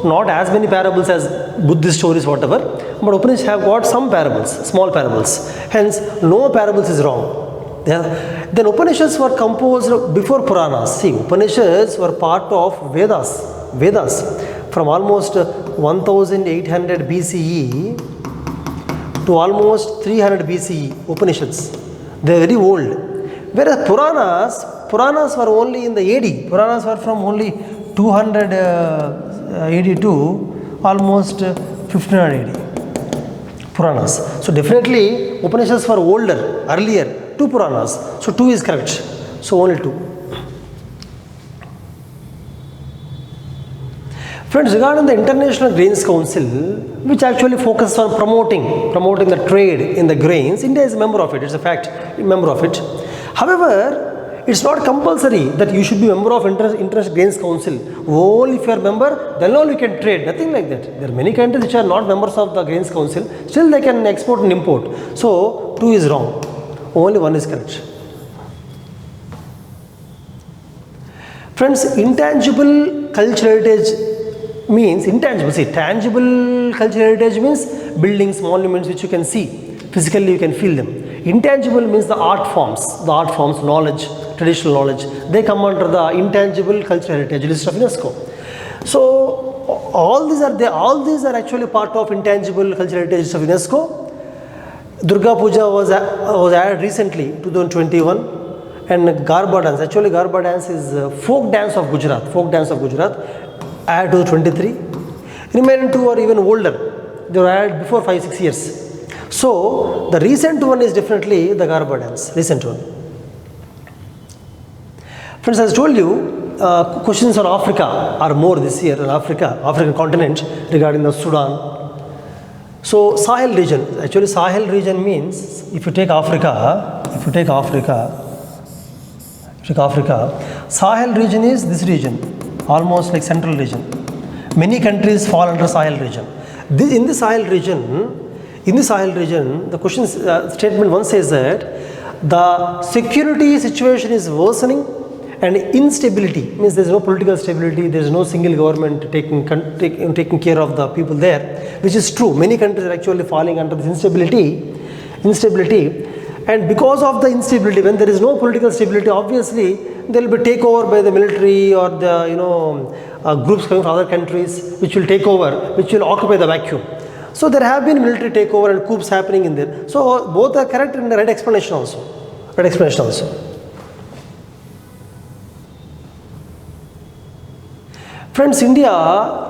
not as many parables as Buddhist stories, whatever, but Upanishads have got some parables, small parables. Hence, no parables is wrong. Then Upanishads were composed before Puranas. See, Upanishads were part of Vedas from almost 1800 BCE to almost 300 BCE, Upanishads. They are very old. Whereas Puranas were only in the AD. Puranas were from only 200 AD to almost 1500 AD. Puranas. So definitely Upanishads were older, earlier, 2 Puranas. So 2 is correct. So only 2. Friends, regarding the International Grains Council, which actually focuses on promoting the trade in the grains, India is a member of it. It's a fact, member of it. However, it's not compulsory that you should be a member of International Grains Council. Only if you are a member, then only you can trade. Nothing like that. There are many countries which are not members of the Grains Council. Still they can export and import. So 2 is wrong. Only 1 is correct. Friends, intangible cultural heritage means intangible. See, tangible cultural heritage means buildings, monuments which you can see. Physically you can feel them. Intangible means the art forms, knowledge, traditional knowledge. They come under the intangible cultural heritage list of UNESCO. So all these are there. All these are actually part of intangible cultural heritage list of UNESCO. Durga Puja was added recently, 2021, and Garba dance. Actually, Garba dance is folk dance of Gujarat. Added to 23. Remaining 2 are even older. They were added before 5-6 years. So the recent one is definitely the Garba dance. Recent one. Friends, as I told you, questions on Africa are more this year on African continent regarding the Sudan. So Sahel region. Actually, Sahel region means if you take Africa, Sahel region is this region. Almost like central region. Many countries fall under Sahel region. In the Sahel region, the question statement 1 says that the security situation is worsening and instability means there is no political stability, there is no single government taking care of the people there, which is true. Many countries are actually falling under this instability. And because of the instability, when there is no political stability, obviously there will be takeover by the military or the groups coming from other countries which will take over, which will occupy the vacuum. So there have been military takeover and coups happening in there. So both are correct and the right explanation also. Friends, India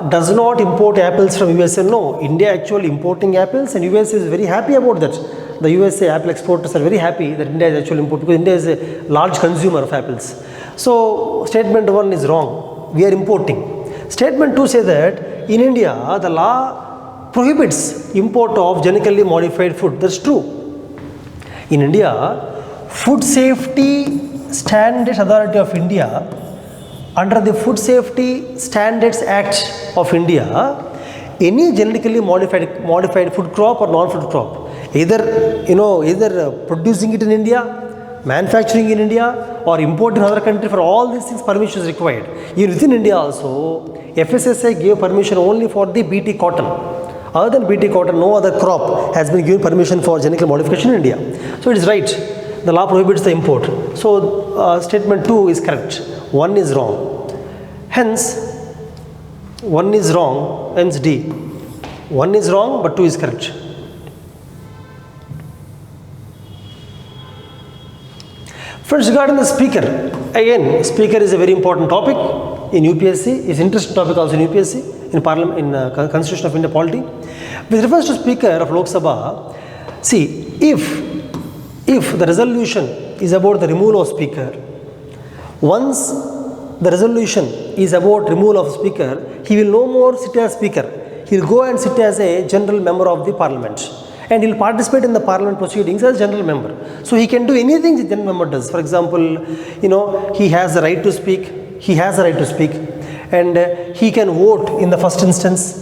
does not import apples from USA. No, India actually importing apples and USA is very happy about that. The USA apple exporters are very happy that India is actually importing because India is a large consumer of apples. So statement 1 is wrong. We are importing. Statement 2 says that in India the law prohibits import of genetically modified food. That's true. In India, Food Safety Standards Authority of India, under the Food Safety Standards Act of India, any genetically modified food crop or non-food crop, either producing it in India, manufacturing in India, or importing in other country, for all these things permission is required. Even within India also, FSSAI gave permission only for the BT cotton. Other than BT cotton, no other crop has been given permission for genetic modification in India. So it is right. The law prohibits the import. So statement 2 is correct. 1 is wrong. Hence, 1 is wrong, hence D. 1 is wrong, but 2 is correct. Friends, regarding the speaker, again, speaker is a very important topic in UPSC. It's an interesting topic also in UPSC, in Parliament, in Constitution of India polity. With reference to Speaker of Lok Sabha, see, if the resolution is about the removal of Speaker, once the resolution is about removal of Speaker, he will no more sit as Speaker. He will go and sit as a general member of the Parliament. And he will participate in the Parliament proceedings as general member. So he can do anything the general member does. For example, he has the right to speak. And he can vote in the first instance.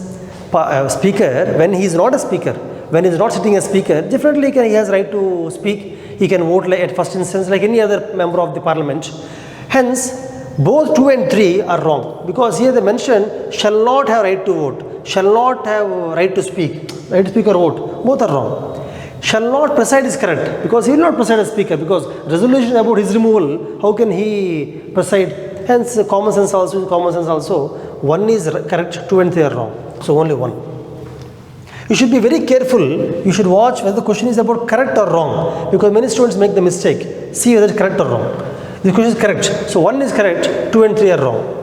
Speaker, when he is not a speaker, when he is not sitting as speaker, definitely he has right to speak. He can vote at first instance like any other member of the Parliament. Hence, both 2 and 3 are wrong, because here they mention shall not have right to vote, shall not have right to speak or vote. Both are wrong. Shall not preside is correct, because he will not preside as speaker, because resolution about his removal, how can he preside? Hence common sense also. 1 is correct, 2 and 3 are wrong. So only 1. You should be very careful. You should watch whether the question is about correct or wrong, because many students make the mistake. See whether it's correct or wrong. The question is correct. So 1 is correct, 2 and 3 are wrong.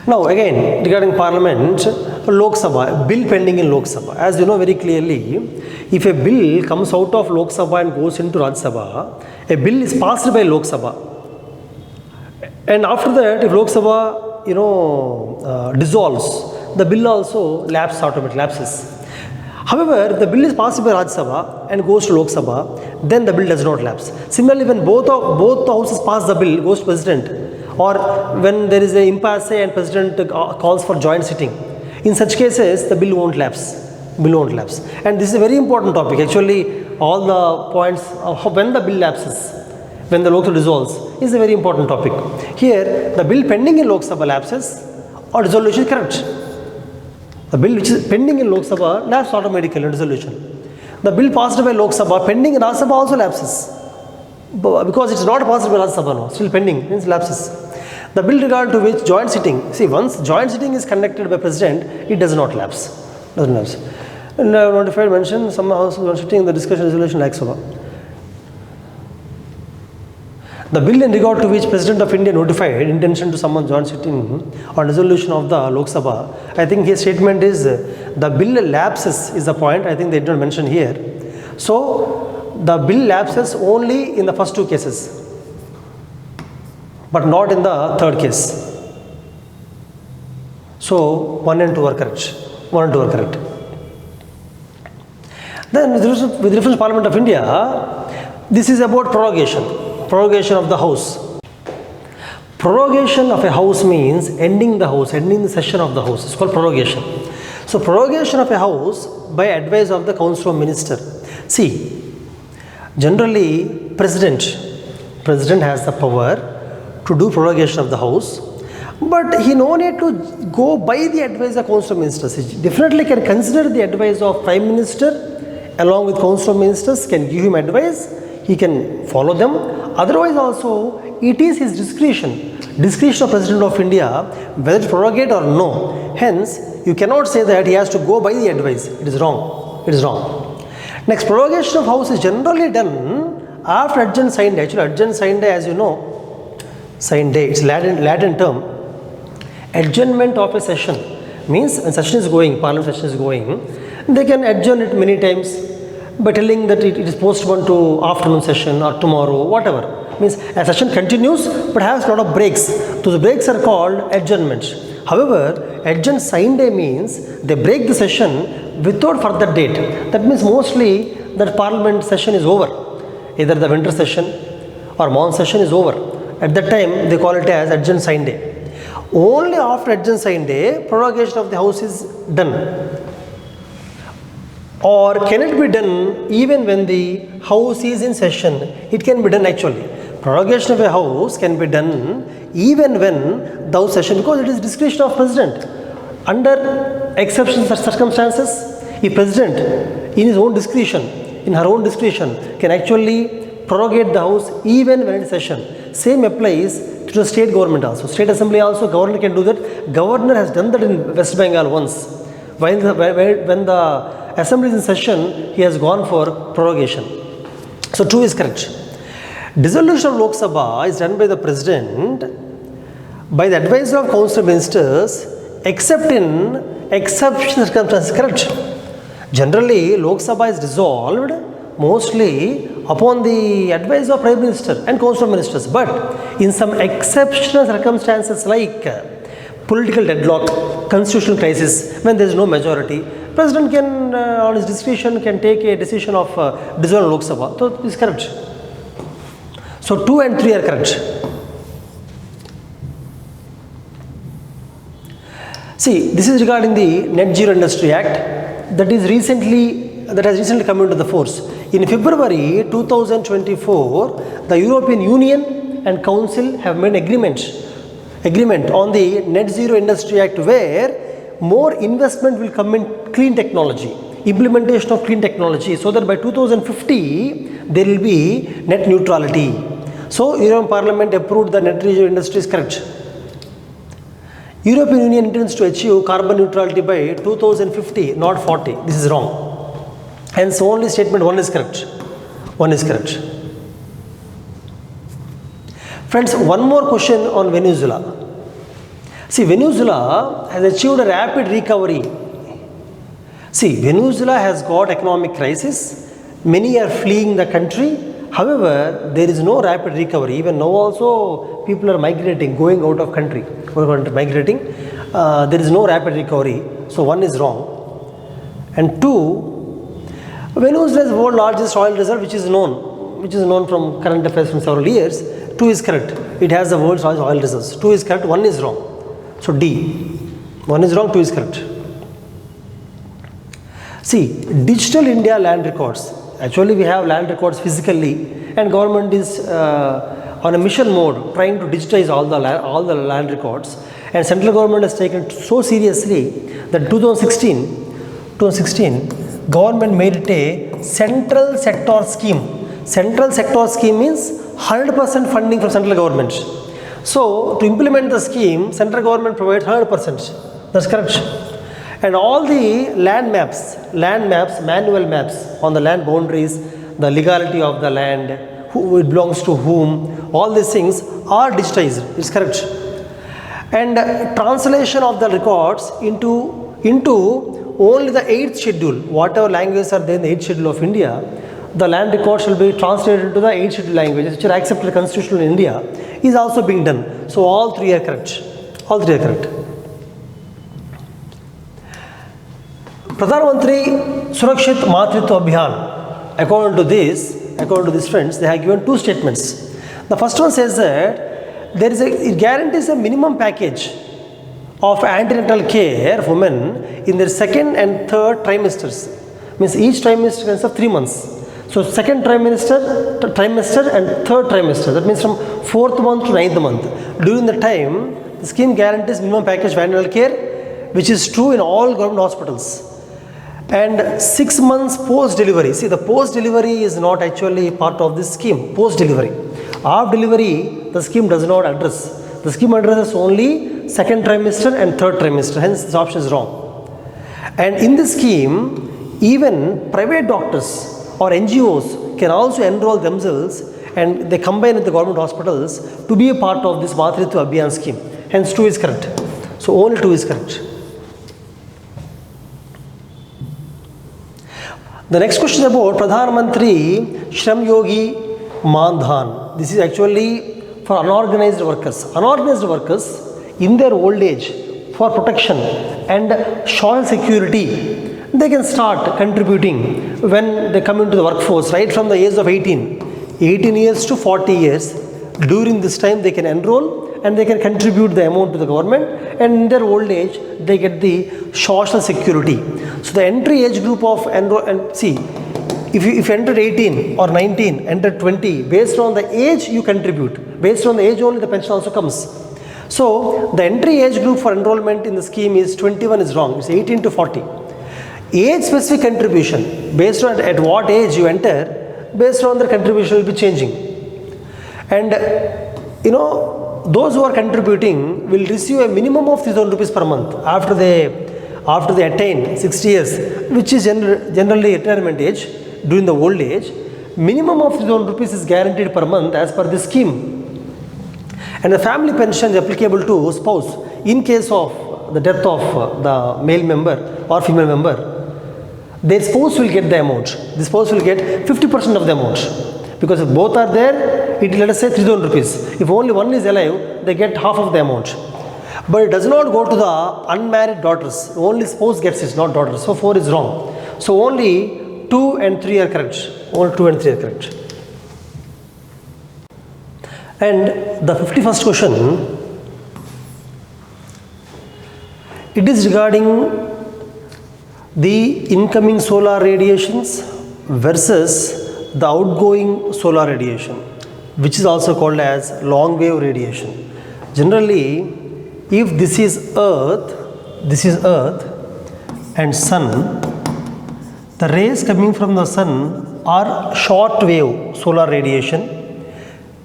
Now again, regarding Parliament, Lok Sabha, bill pending in Lok Sabha. As you know very clearly, if a bill comes out of Lok Sabha and goes into Rajya Sabha, a bill is passed by Lok Sabha. And after that, if Lok Sabha, dissolves, the bill also lapses. However, the bill is passed by Rajya Sabha and goes to Lok Sabha, then the bill does not lapse. Similarly, when both the houses pass the bill, goes to President, or when there is an impasse and President calls for joint sitting, in such cases, the bill won't lapse. And this is a very important topic. Actually, all the points of when the bill lapses, when the Lok Sabha dissolves, is a very important topic. Here, the bill pending in Lok Sabha lapses or dissolution is correct. The bill which is pending in Lok Sabha lapses automatically in dissolution. The bill passed by Lok Sabha pending in Rajya Sabha also lapses. Because it's not passed by Rajya Sabha now, still pending, means lapses. The bill regard to which joint sitting, see once joint sitting is conducted by President, it does not lapse. And notified mention, some house joint sitting in the discussion resolution like Sabha. The bill in regard to which President of India notified intention to summon joint sitting on resolution of the Lok Sabha, I think his statement is the bill lapses is the point, I think they did not mention here. So, the bill lapses only in the first 2 cases, but not in the third case. So, 1 and 2 are correct. Then with reference to Parliament of India, this is about prorogation of the House. Prorogation of a House means ending the session of the House. It's called prorogation. So, prorogation of a House by advice of the Council of Ministers. See, generally, President has the power to do prorogation of the House, but he no need to go by the advice of Council of Ministers. He definitely can consider the advice of Prime Minister along with Council of Ministers, can give him advice, he can follow them. Otherwise also, it is his discretion of President of India whether to prorogate or no. Hence, you cannot say that he has to go by the advice. It is wrong. Next, prorogation of House is generally done after adjourned sign day. Actually, adjourned sign day, as you know, sign day, it's Latin term. Adjournment of a session means when session is going, Parliament session is going, they can adjourn it many times by telling that it is postponed to afternoon session or tomorrow, whatever. Means a session continues but has a lot of breaks. Those breaks are called adjournments. However, adjourned sign day means they break the session without further date. That means mostly that Parliament session is over. Either the winter session or monsoon session is over. At that time, they call it as adjourned sign day. Only after adjourned sign day, prorogation of the House is done. Or can it be done even when the House is in session? It can be done actually. Prorogation of a House can be done even when the House session, because it is discretion of President. Under exceptional circumstances, if President in his own discretion, in her own discretion, can actually prorogate the House even when it is session. Same applies to the state government also. State assembly also, governor can do that. Governor has done that in West Bengal once. When the assembly is in session, he has gone for prorogation. So 2 is correct. Dissolution of Lok Sabha is done by the President by the advice of Council of Ministers except in exceptional circumstances. Correct. Generally, Lok Sabha is dissolved mostly upon the advice of Prime Minister and Council of Ministers. But in some exceptional circumstances like political deadlock, constitutional crisis, when there is no majority, President can, on his discretion, can take a decision of dissolve Lok Sabha. So, this is correct. So, 2 and 3 are correct. See, this is regarding the Net Zero Industry Act that has recently come into the force. In February 2024, the European Union and Council have made agreement on the Net Zero Industry Act, where more investment will come in clean technology, implementation of clean technology, so that by 2050 there will be net neutrality. So, European Parliament approved the Net Zero Industry is correct. European Union intends to achieve carbon neutrality by 2050, not 40. This is wrong. Hence, only statement 1 is correct. 1 is correct. Friends, one more question on Venezuela. See, Venezuela has achieved a rapid recovery. See, Venezuela has got economic crisis. Many are fleeing the country. However, there is no rapid recovery. Even now also, people are migrating, going out of country, migrating. There is no rapid recovery. So, 1 is wrong. And 2, Venezuela is the world's largest oil reserve, which is known from current affairs from several years. 2 is correct. It has the world's largest oil reserves. 2 is correct. 1 is wrong. So, D. 1 is wrong. 2 is correct. See, digital India land records. Actually, we have land records physically, and government is on a mission mode trying to digitize all the land records. And central government has taken it so seriously that 2016, government made it a central sector scheme. Central sector scheme means 100% funding from central government. So, to implement the scheme, central government provides 100%. That's correct. And all the land maps, manual maps on the land boundaries, the legality of the land, who it belongs to whom, all these things are digitized. It's correct. And translation of the records into only the 8th schedule, whatever languages are there in the 8th schedule of India, the land records will be translated into the 8th schedule languages which are accepted constitutional in India, is also being done. So, all 3 are correct. All 3 are correct. Pradhan Mantri Surakshit Matritva Abhiyan. According to this, friends, they have given 2 statements. The first one says that it guarantees a minimum package of antenatal care of women in their 2nd and 3rd trimesters. Means each trimester consists of 3 months. So, 2nd trimester and 3rd trimester. That means from 4th month to 9th month. During the time, the scheme guarantees minimum package of antenatal care, which is true in all government hospitals. And 6 months post-delivery. See, the post-delivery is not actually part of this scheme. Post-delivery. After delivery, the scheme does not address. The scheme addresses only 2nd trimester and 3rd trimester. Hence, this option is wrong. And in this scheme, even private doctors or NGOs can also enroll themselves, and they combine with the government hospitals to be a part of this Matritva Abhiyan scheme. Hence, 2 is correct. So, only 2 is correct. The next question is about Pradhan Mantri Shram Yogi Mandhan. This is actually for unorganized workers. Unorganized workers in their old age, for protection and social security, they can start contributing when they come into the workforce right from the age of 18 years to 40 years. During this time, they can enroll and they can contribute the amount to the government, and in their old age, they get the social security. So, the entry age group of enroll, and see, if you entered 18 or 19, entered 20, based on the age you contribute, based on the age only the pension also comes. So, the entry age group for enrollment in the scheme is 21 is wrong, it's 18 to 40. Age specific contribution, based on at what age you enter, based on the contribution will be changing. And those who are contributing will receive a minimum of 3,000 rupees per month after they attain 60 years, which is generally retirement age. During the old age, minimum of 3,000 rupees is guaranteed per month as per this scheme. And the family pension is applicable to spouse in case of the death of the male member or female member. Their spouse will get the amount. The spouse will get 50% of the amount. Because if both are there, it will, let us say, 3,000 rupees. If only one is alive, they get half of the amount. But it does not go to the unmarried daughters. Only spouse gets it, not daughters. So, 4 is wrong. So, only 2 and 3 are correct. Only 2 and 3 are correct. And the 51st question, it is regarding the incoming solar radiations versus the outgoing solar radiation, which is also called as long wave radiation. Generally, if this is Earth and Sun, the rays coming from the Sun are short wave solar radiation,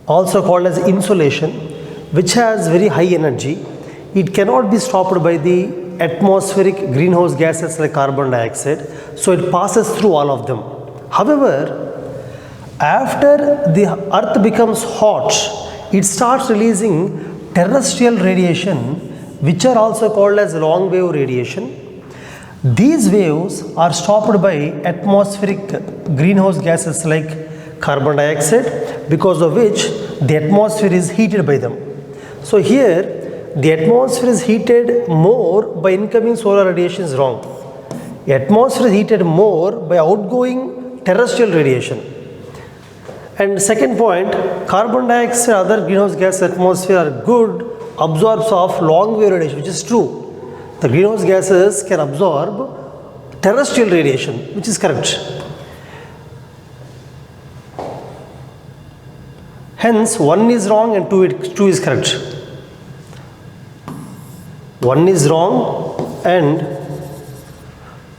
also called as insolation, which has very high energy. it cannot be stopped by the atmospheric greenhouse gases like carbon dioxide, so it passes through all of them. However, after the earth becomes hot, it starts releasing terrestrial radiation, which are also called as long wave radiation. These waves are stopped by atmospheric greenhouse gases like carbon dioxide, because of which the atmosphere is heated by them. So here the atmosphere is heated more by incoming solar radiation is wrong. The atmosphere is heated more by outgoing terrestrial radiation. And second point, carbon dioxide and other greenhouse gas atmosphere are good absorbers of long wave radiation, which is true. The greenhouse gases can absorb terrestrial radiation, which is correct. Hence, 1 is wrong and 2 is correct. 1 is wrong and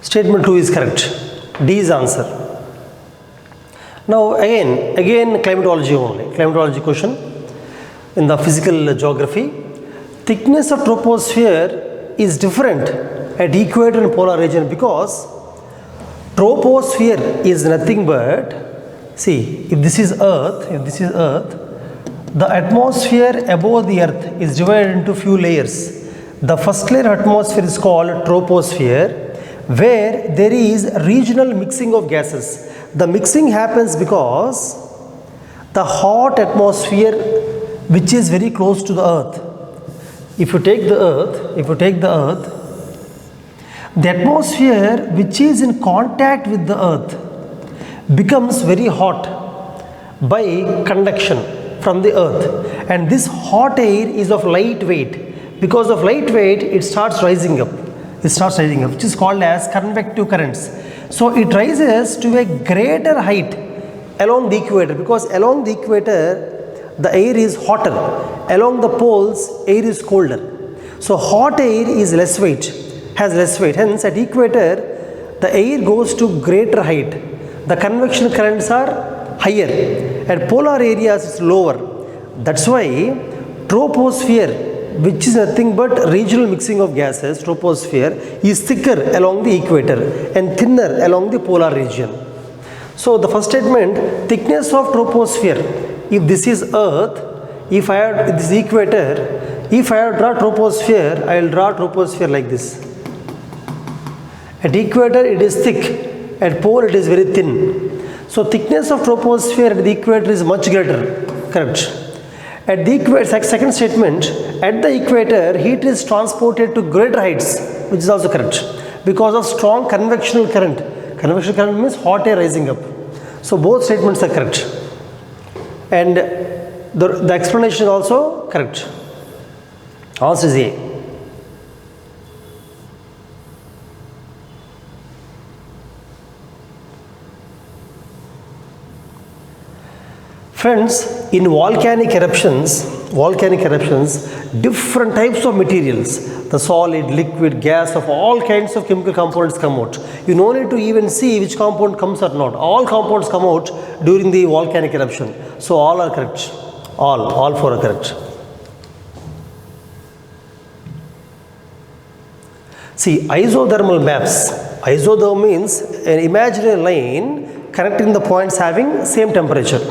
statement 2 is correct. D is answer. Now again climatology only. Climatology question in the physical geography. Thickness of troposphere is different at equator and polar region, because troposphere is nothing but, see, if this is earth, the atmosphere above the earth is divided into few layers. The first layer of atmosphere is called troposphere, where there is regional mixing of gases. The mixing happens because the hot atmosphere which is very close to the earth. If you take the earth, the atmosphere which is in contact with the earth becomes very hot by conduction from the earth, and this hot air is of light weight. Because of light weight, it starts rising up, which is called as convective currents. So it rises to a greater height along the equator, because along the equator the air is hotter, along the poles air is colder. So hot air is less weight, has less weight. Hence at equator the air goes to greater height. The convection currents are higher. At polar areas it's lower. That's why troposphere, which is nothing but regional mixing of gases, troposphere, is thicker along the equator and thinner along the polar region. So the first statement, thickness of troposphere, if this is earth, if this is equator, if I have draw troposphere, I will draw troposphere like this. At equator it is thick, at pole it is very thin. So thickness of troposphere at the equator is much greater, correct. At the equator, second statement, at the equator heat is transported to greater heights, which is also correct, because of strong convectional current. Convectional current means hot air rising up. So both statements are correct, and the explanation is also correct. Answer is A. Friends, in volcanic eruptions, different types of materials, the solid, liquid, gas, of all kinds of chemical compounds come out. You no need to even see which compound comes or not. All compounds come out during the volcanic eruption. So all are correct. All four are correct. See, isothermal maps. Isotherm means an imaginary line connecting the points having same temperature.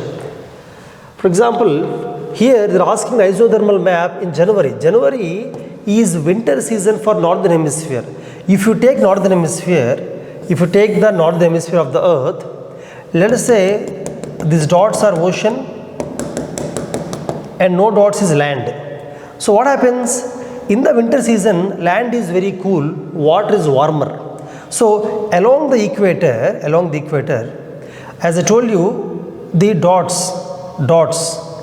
For example, here they are asking isothermal map in January. January is winter season for northern hemisphere. If you take northern hemisphere, if you take the northern hemisphere of the earth, let us say these dots are ocean and no dots is land. So what happens? In the winter season, land is very cool, water is warmer. So along the equator, as I told you, the dots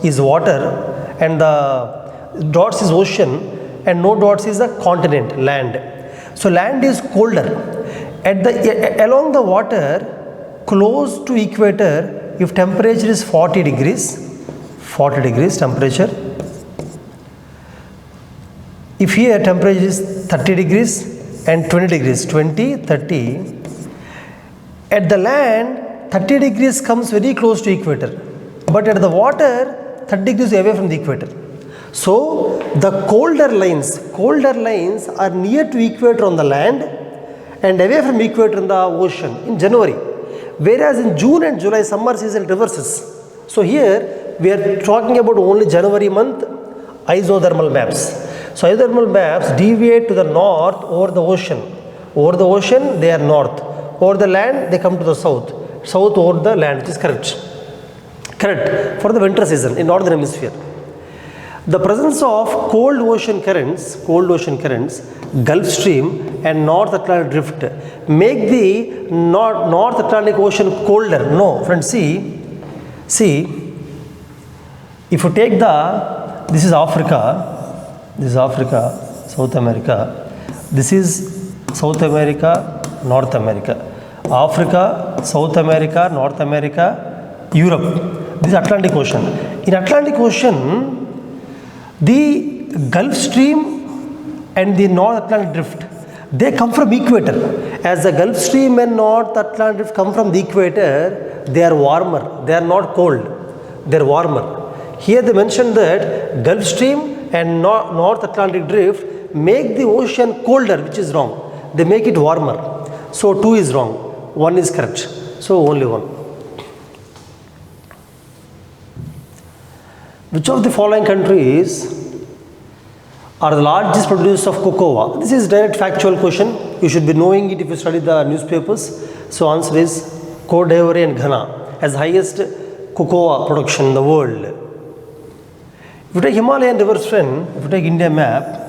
is water and the dots is ocean and no dots is a continent, land. So land is colder. Along the water close to equator, if temperature is 40 degrees temperature, if here temperature is 30 degrees and 20 degrees, 30, at the land 30 degrees comes very close to equator, but at the water 30 degrees away from the equator. So the colder lines are near to equator on the land and away from equator in the ocean in January. Whereas in June and July, summer season reverses. So here we are talking about only January month isothermal maps. So isothermal maps deviate to the north over the ocean. Over the ocean, they are north. Over the land, they come to the south. South over the land, which is correct. Correct for the winter season in northern hemisphere. The presence of cold ocean currents, Gulf Stream and North Atlantic Drift make the North Atlantic Ocean colder. No, friends, see, if you take this is Africa, South America, this is South America, North America, Africa, South America, North America, Europe. This is Atlantic Ocean. In Atlantic Ocean, the Gulf Stream and the North Atlantic Drift, they come from equator. As the Gulf Stream and North Atlantic Drift come from the equator, they are warmer. They are not cold. They are warmer. Here they mentioned that Gulf Stream and North Atlantic Drift make the ocean colder, which is wrong. They make it warmer. So 2 is wrong. 1 is correct. So only 1. Which of the following countries are the largest producers of cocoa? This is direct factual question. You should be knowing it if you study the newspapers. So answer is Cote d'Ivoire and Ghana as highest cocoa production in the world. If you take Himalayan rivers, friend, if you take India map,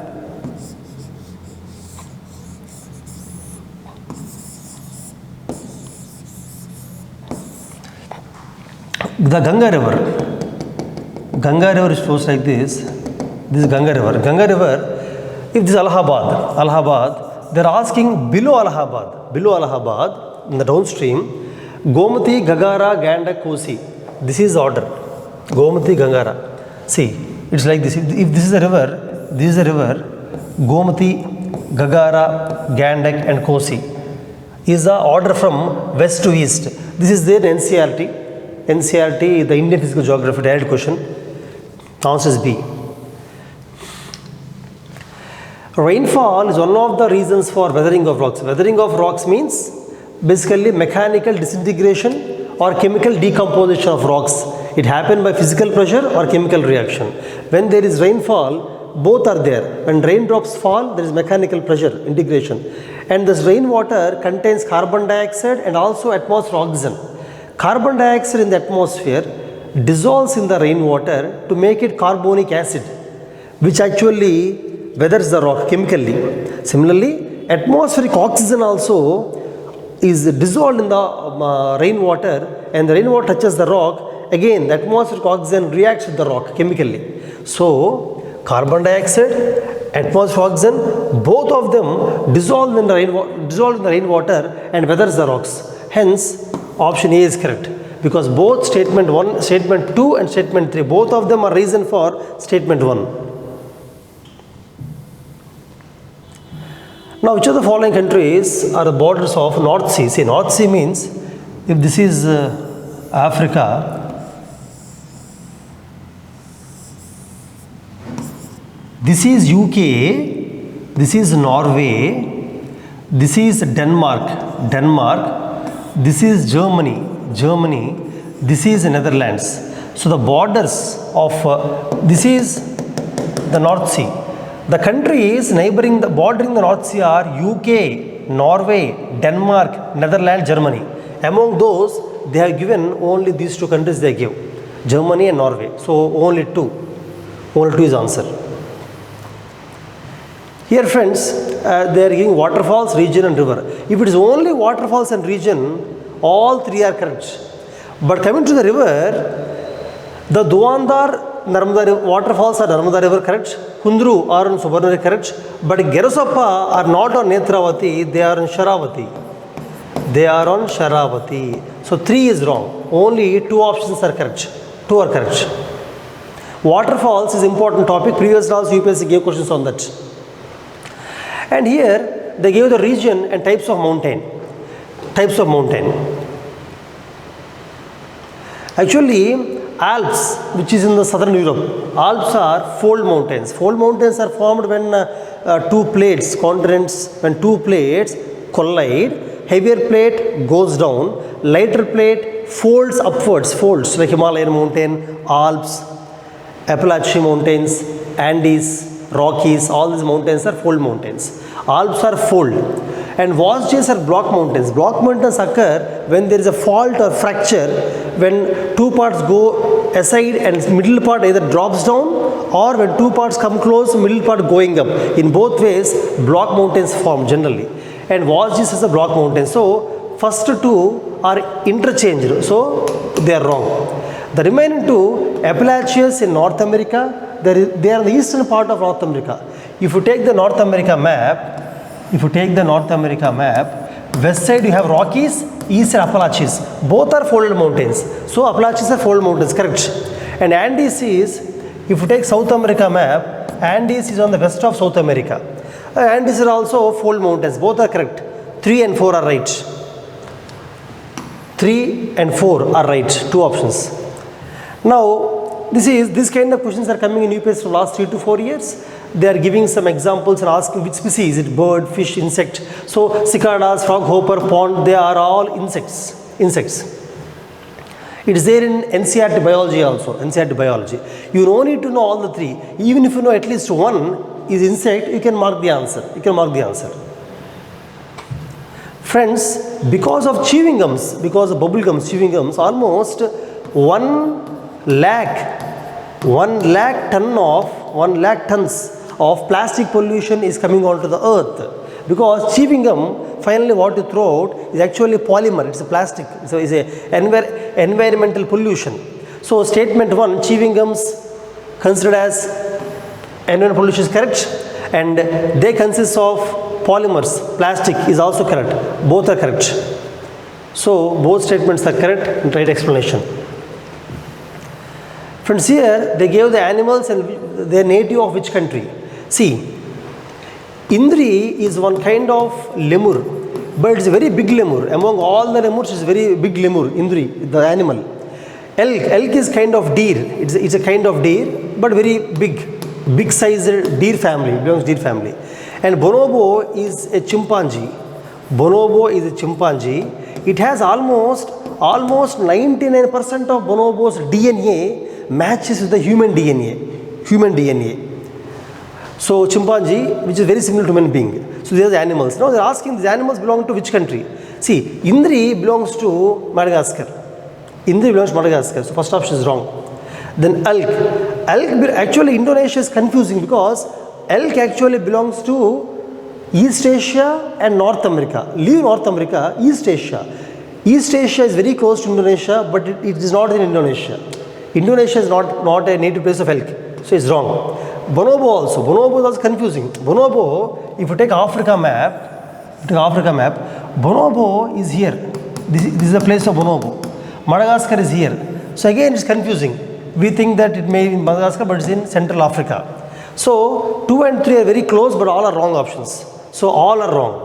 the Ganga river is flows like this. This is Ganga river. Ganga river, if this is Allahabad, they are asking below Allahabad, in the downstream, Gomati, Gagara, Gandak, Kosi. This is the order. Gomati, Gangara. See, it's like this. If this is a river, Gomati, Gagara, Gandak and Kosi is the order from west to east. This is there in NCERT, the Indian Physical Geography direct question. Answer is B. Rainfall is one of the reasons for weathering of rocks. Weathering of rocks means basically mechanical disintegration or chemical decomposition of rocks. It happens by physical pressure or chemical reaction. When there is rainfall, both are there. When raindrops fall, there is mechanical pressure, integration. And this rainwater contains carbon dioxide and also atmospheric oxygen. Carbon dioxide in the atmosphere dissolves in the rainwater to make it carbonic acid, which actually weathers the rock chemically. Similarly, atmospheric oxygen also is dissolved in the rainwater, and the rainwater touches the rock. Again, the atmospheric oxygen reacts with the rock chemically. So, carbon dioxide, atmospheric oxygen, both of them dissolve in the rainwater and weathers the rocks. Hence, option A is correct. Because both statement 1, statement 2 and statement 3, both of them are reason for statement 1. Now, which of the following countries are the borders of North Sea? See, North Sea means, if this is Africa, this is UK, this is Norway, this is Denmark, this is Germany, this is Netherlands. So the borders of this is the North Sea. The countries bordering the North Sea are UK, Norway, Denmark, Netherlands, Germany. Among those, they have given only these 2 countries they give, Germany and Norway. So only 2. Only 2 is answer. Here, friends, they are giving waterfalls, region and river. If it is only waterfalls and region, all 3 are correct. But coming to the river, the Duandar Narmada waterfalls are Narmada river correct, Kundru are on Subarna correct, but Gerasappa are not on Netravati, they are on Sharavati. So 3 is wrong. Only 2 options are correct. 2 are correct. Waterfalls is important topic. Previous also UPSC gave questions on that. And here they gave the region and types of mountain. Actually, Alps, which is in the southern Europe, Alps are fold mountains. Fold mountains are formed when two plates, continents, when two plates collide. Heavier plate goes down, lighter plate folds upwards, folds like Himalayan mountain, Alps, Appalachian mountains, Andes, Rockies, all these mountains are fold mountains. Alps are fold. And Vosges are block mountains. Block mountains occur when there is a fault or fracture, when two parts go aside and middle part either drops down, or when two parts come close, middle part going up. In both ways, block mountains form generally. And Vosges is a block mountain. So, first two are interchanged. So, they are wrong. The remaining two, Appalachians in North America, they are the eastern part of North America. If you take the North America map, west side you have Rockies, east Appalachians. Both are folded mountains. So Appalachians are folded mountains, correct. And Andes is, if you take South America map, Andes is on the west of South America. Andes are also fold mountains. Both are correct. 3 and 4 are right. 3 and 4 are right. Two options. Now, this kind of questions are coming in UPSC for last 3 to 4 years. They are giving some examples and asking which species, is it bird, fish, insect. So cicadas, froghopper, pond, they are all insects. It is there in NCERT biology also, NCERT biology. You don't need to know all the three. Even if you know at least one is insect, you can mark the answer. Friends, because of chewing gums, because of bubble gums, chewing gums, almost 1 lakh tons of plastic pollution is coming onto the earth, because chewing gum, finally what you throw out is actually polymer, it's a plastic, so it's a environmental pollution. So statement 1, chewing gums considered as environmental pollution is correct, and they consist of polymers, plastic is also correct, both are correct. So both statements are correct and right explanation. Friends, here they gave the animals and they are native of which country. See, Indri is one kind of lemur, but it's a very big lemur. Among all the lemurs, it's a very big lemur, Indri, the animal. Elk is kind of deer. It's a kind of deer, but very big sized deer family, belongs to deer family. And bonobo is a chimpanzee. It has almost 99% of bonobo's DNA matches with the human DNA. So chimpanzee, which is very similar to human being. So these are the animals. Now they are asking, these animals belong to which country? See, Indri belongs to Madagascar. So first option is wrong. Then elk, actually Indonesia is confusing, because elk actually belongs to East Asia and North America. Leave North America, East Asia. East Asia is very close to Indonesia, but it is not in Indonesia. Indonesia is not a native place of elk. So it's wrong. Bonobo is also confusing. Bonobo, if you take Africa map, bonobo is here. This is the place of bonobo. Madagascar is here. So again it's confusing. We think that it may be in Madagascar, but it's in Central Africa. So 2 and 3 are very close, but all are wrong options. So all are wrong.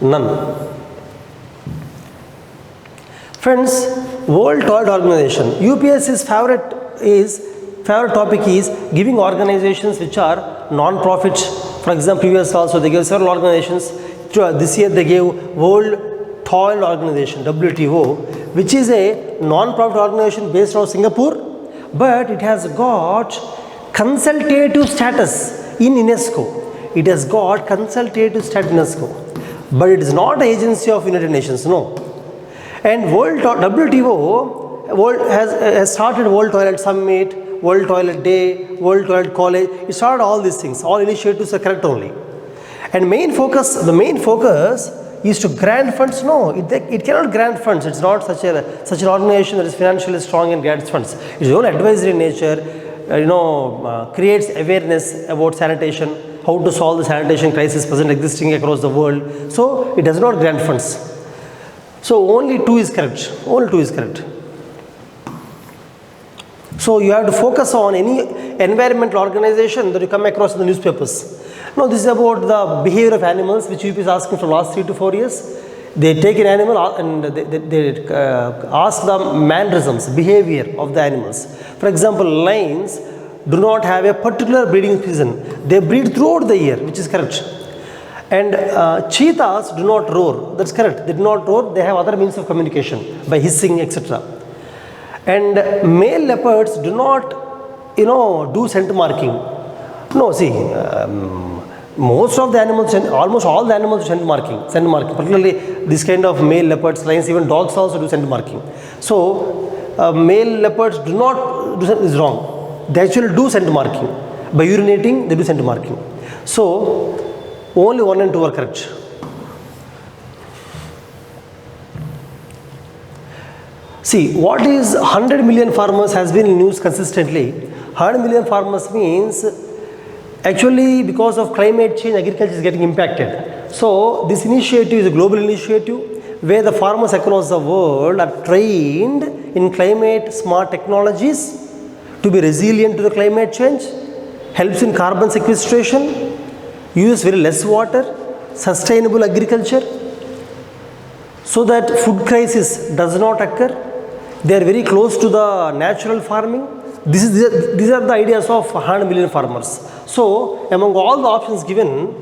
None. Friends, World Toilet Organization. UPSC's favorite topic is giving organizations which are non-profit. For example, previous also they gave several organizations. This year they gave World Toilet Organization, WTO, which is a non-profit organization based out of Singapore, but it has got consultative status in UNESCO. It has got consultative status in UNESCO, but it is not an agency of United Nations, no. And WTO has started World Toilet Summit, World Toilet Day, World Toilet College. It started all these things. All initiatives are correct only. And the main focus is to grant funds. No, it cannot grant funds. It's not such an organization that is financially strong and grants funds. It's only advisory in nature. Creates awareness about sanitation, how to solve the sanitation crisis present existing across the world. So it does not grant funds. So only 2 is correct. So you have to focus on any environmental organization that you come across in the newspapers. Now this is about the behavior of animals, which UP is asking for last 3 to 4 years. They take an animal and they ask the mannerisms, behavior of the animals. For example, lions do not have a particular breeding season. They breed throughout the year, which is correct. And cheetahs do not roar. That's correct. They do not roar. They have other means of communication by hissing, etc. And male leopards do not, do scent marking. No, see, most of the animals, almost all the animals do scent marking. Particularly this kind of male leopards, lions, even dogs also do scent marking. So male leopards do not do scent is wrong. They actually do scent marking. By urinating, they do scent marking. So only 1 and 2 are correct. See, what is 100 million farmers has been in news consistently. 100 million farmers means actually because of climate change, agriculture is getting impacted. So this initiative is a global initiative where the farmers across the world are trained in climate smart technologies to be resilient to the climate change, helps in carbon sequestration, uses very less water, sustainable agriculture, so that food crisis does not occur. They are very close to the natural farming. These are the ideas of 100 million farmers. So among all the options given,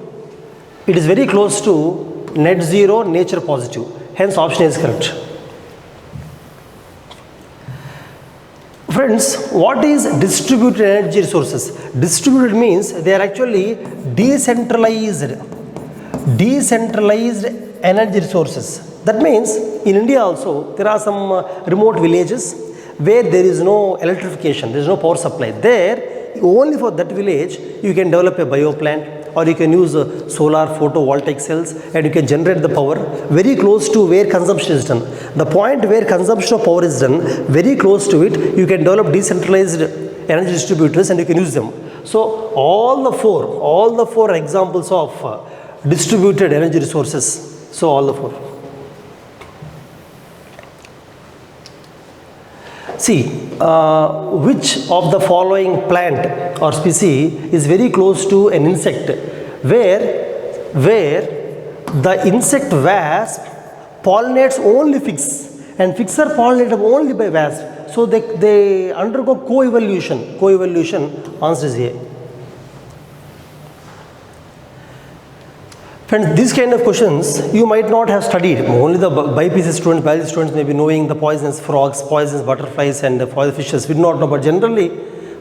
it is very close to net zero, nature positive. Hence option is correct. Friends, what is distributed energy resources? Distributed means they are actually decentralized energy resources. That means in India also there are some remote villages where there is no electrification, there is no power supply. There, only for that village, you can develop a bio plant, or you can use solar photovoltaic cells, and you can generate the power very close to where consumption is done. The point where consumption of power is done, very close to it, you can develop decentralized energy distributors and you can use them. So all the four are examples of distributed energy resources. So all the four. See, which of the following plant or species is very close to an insect where the insect wasp pollinates only figs and figs are pollinated only by wasp. So they undergo co-evolution. Answer is A. Friends, these kind of questions you might not have studied. Only the BPC students, biology students may be knowing the poisonous frogs, poisonous butterflies and the poisonous fishes. We do not know, but generally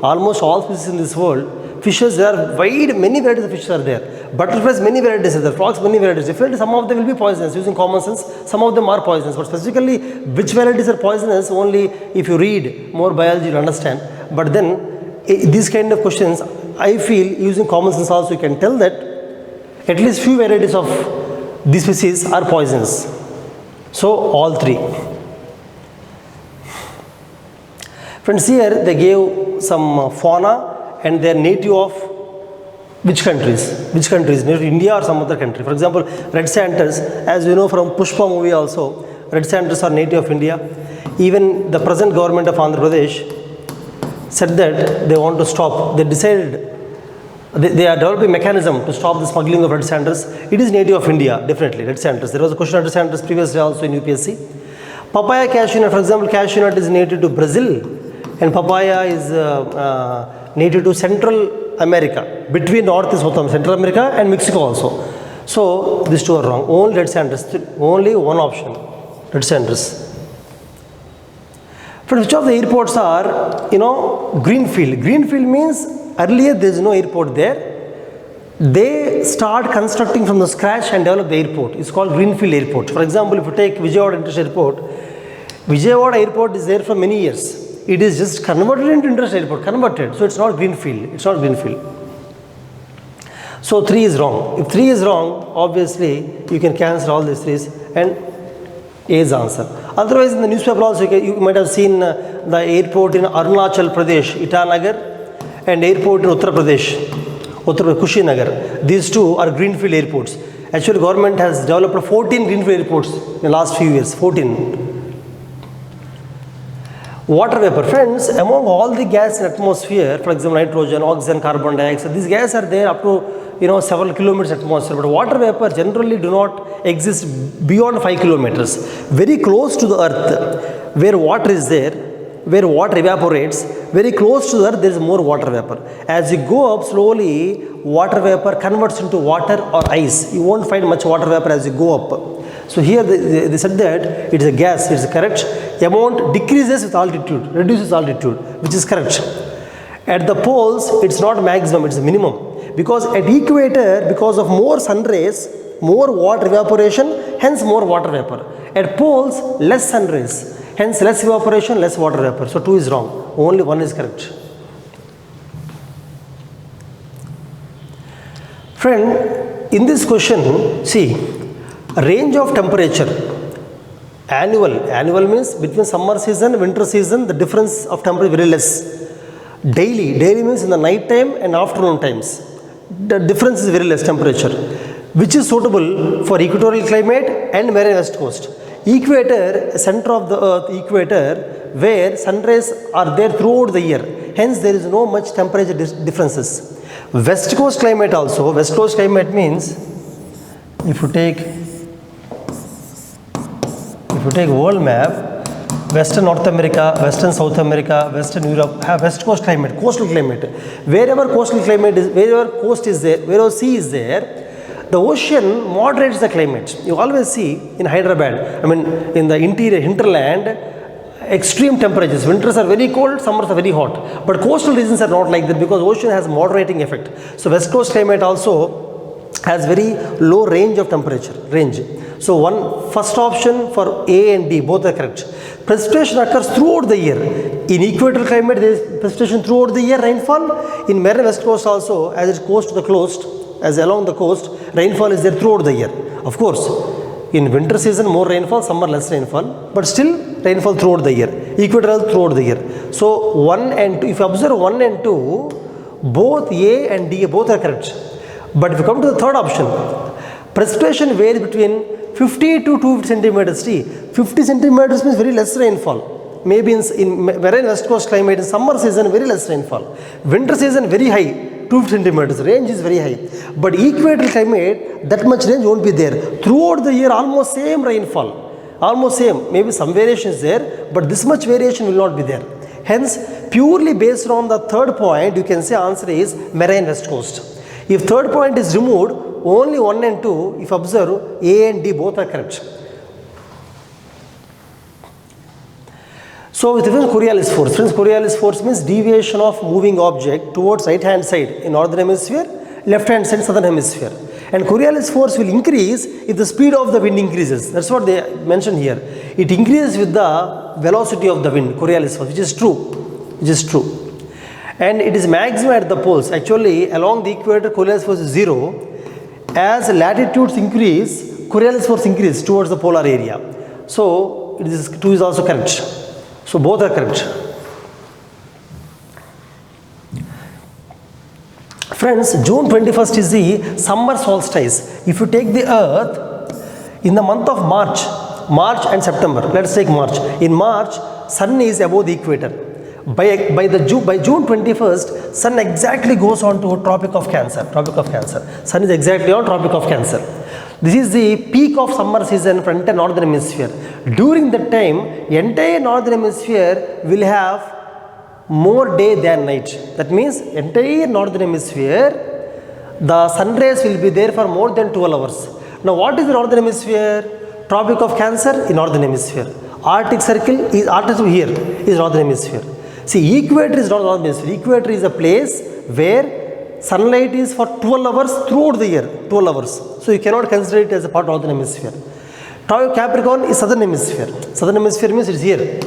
almost all species in this world, fishes, there are many varieties of fishes are there. Butterflies, many varieties are there. Frogs, many varieties. Definitely some of them will be poisonous using common sense. Some of them are poisonous, but specifically which varieties are poisonous, only if you read more biology you understand. But then these kind of questions, I feel using common sense also you can tell that at least few varieties of these species are poisonous. So all three. Friends, here they gave some fauna and they are native of which countries? Native India or some other country? For example, red sanders, as you know from Pushpa movie also, red sanders are native of India. Even the present government of Andhra Pradesh said that they want to stop. They decided they are developing mechanism to stop the smuggling of red sanders. It is native of India, definitely, red sanders. There was a question of red sanders previously also in UPSC. Papaya cashew nut, for example, cashew nut is native to Brazil and papaya is native to Central America, between North and South, Central America and Mexico also. So these two are wrong. Only red sanders, only one option, red sanders. For which of the airports are, greenfield? Greenfield means earlier there is no airport there. They start constructing from the scratch and develop the airport. It's called greenfield airport. For example, if you take Vijayawada International Airport, Vijayawada Airport is there for many years. It is just converted into International Airport, so it's not greenfield. So 3 is wrong. If 3 is wrong, obviously you can cancel all these 3's and A is answer. Otherwise, in the newspaper also you might have seen the airport in Arunachal Pradesh, Itanagar, and airport in Uttar Pradesh, Kushinagar. These two are greenfield airports. Actually, government has developed 14 greenfield airports in the last few years. 14. Water vapor. Friends, among all the gas in atmosphere, for example, nitrogen, oxygen, carbon dioxide, these gases are there up to several kilometers atmosphere, but water vapor generally do not exist beyond 5 kilometers. Very close to the earth, where water is there, where water evaporates, very close to the earth there is more water vapor. As you go up slowly, water vapor converts into water or ice. You won't find much water vapor as you go up. So here they said that it is a gas, it is correct. Amount decreases with altitude, reduces altitude, which is correct. At the poles, it's not maximum, it's minimum. Because at equator, because of more sun rays, more water evaporation, hence more water vapor. At poles, less sun rays, hence less evaporation, less water vapor. So 2 is wrong, only 1 is correct. Friend, in this question, see, range of temperature, annual means between summer season and winter season, the difference of temperature is very less. Daily means in the night time and afternoon times, the difference is very less temperature, which is suitable for equatorial climate and marine west coast. Equator, center of the earth, equator, where sun rays are there throughout the year, hence there is no much temperature differences. West coast climate also, west coast climate means, if you take world map, Western North America, Western South America, Western Europe have west coast climate, coastal climate. Wherever coastal climate is, wherever coast is there, wherever sea is there, the ocean moderates the climate. You always see in Hyderabad, in the interior, hinterland, extreme temperatures. Winters are very cold, summers are very hot. But coastal regions are not like that because ocean has moderating effect. So west coast climate also has very low range of temperature, So first option for A and D, both are correct. Precipitation occurs throughout the year. In equatorial climate, there is precipitation throughout the year, rainfall. In marine west coast also, as it goes to the coast, as along the coast, rainfall is there throughout the year. Of course, in winter season, more rainfall, summer less rainfall, but still rainfall throughout the year. Equatorial throughout the year. So 1 and 2, if you observe 1 and 2, both A and D, both are correct. But if you come to the third option, precipitation varies between 50 to 250 centimeters. 50 centimeters means very less rainfall. Maybe in marine west coast climate, in summer season, very less rainfall. Winter season, very high, 250 centimeters. Range is very high. But equatorial climate, that much range won't be there. Throughout the year, almost same rainfall. Almost same. Maybe some variation is there, but this much variation will not be there. Hence, purely based on the third point, you can say answer is marine west coast. If third point is removed, only 1 and 2, if observe, A and D both are correct. So with reference to Coriolis force, friends, Coriolis force means deviation of moving object towards right hand side in northern hemisphere, left hand side southern hemisphere. And Coriolis force will increase if the speed of the wind increases. That's what they mentioned here. It increases with the velocity of the wind, Coriolis force, which is true. And it is maximum at the poles. Actually, along the equator, Coriolis force is 0. As latitudes increase, Coriolis force increases towards the polar area. So, 2 is also correct. So, both are correct. Friends, June 21st is the summer solstice. If you take the earth in the month of March and September, let's take March. In March, sun is above the equator. By June 21st, sun exactly goes on to Tropic of Cancer. Sun is exactly on Tropic of Cancer. This is the peak of summer season for entire northern hemisphere. During that time, entire northern hemisphere will have more day than night. That means entire northern hemisphere, the sun rays will be there for more than 12 hours. Now, what is the northern hemisphere? Tropic of Cancer in northern hemisphere. Arctic Circle is here is northern hemisphere. See, equator is not northern hemisphere. Equator is a place where sunlight is for 12 hours throughout the year. 12 hours. So you cannot consider it as a part of northern hemisphere. Capricorn is southern hemisphere. Southern hemisphere means it is here.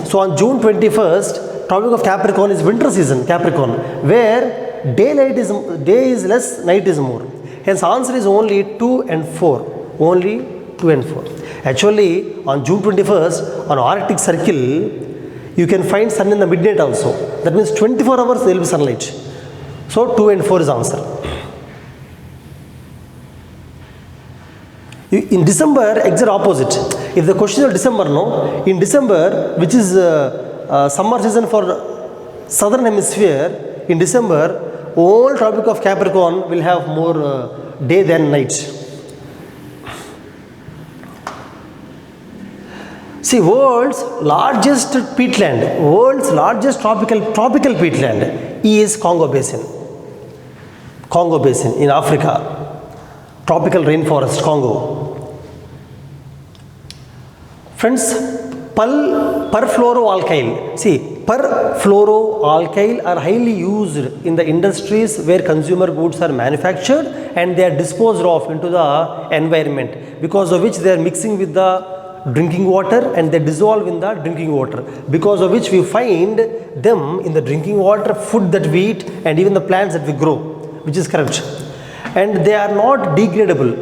So on June 21st, Tropic of Capricorn is winter season, Capricorn, where day is less, night is more. Hence answer is only 2 and 4. Only 2 and 4. Actually, on June 21st, on Arctic Circle, you can find sun in the midnight also. That means 24 hours there will be sunlight. So 2 and 4 is answer. In December, exact opposite. If the question is December, in December, which is summer season for southern hemisphere, in December, Whole Tropic of Capricorn will have more day than night. See, world's largest peatland, world's largest tropical peatland is Congo Basin. Congo Basin in Africa, tropical rainforest, Congo. Friends, perfluoroalkyl. See, perfluoroalkyl are highly used in the industries where consumer goods are manufactured and they are disposed of into the environment, because of which they are mixing with the drinking water and they dissolve in the drinking water, because of which we find them in the drinking water, food that we eat, and even the plants that we grow, which is correct. And they are not degradable.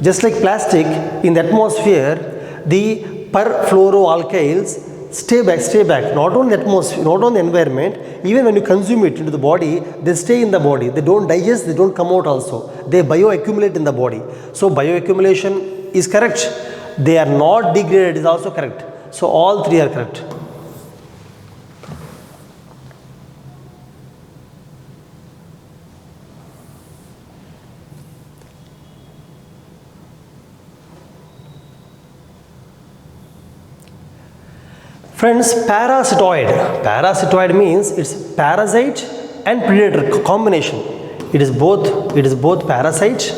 Just like plastic in the atmosphere, the perfluoroalkyls stay back, not on the atmosphere, not on the environment. Even when you consume it into the body, they stay in the body. They don't digest, they don't come out also. They bioaccumulate in the body. So bioaccumulation is correct. They are not degraded is also correct. So all three are correct. Friends, parasitoid means it's parasite and predator combination. It is both parasite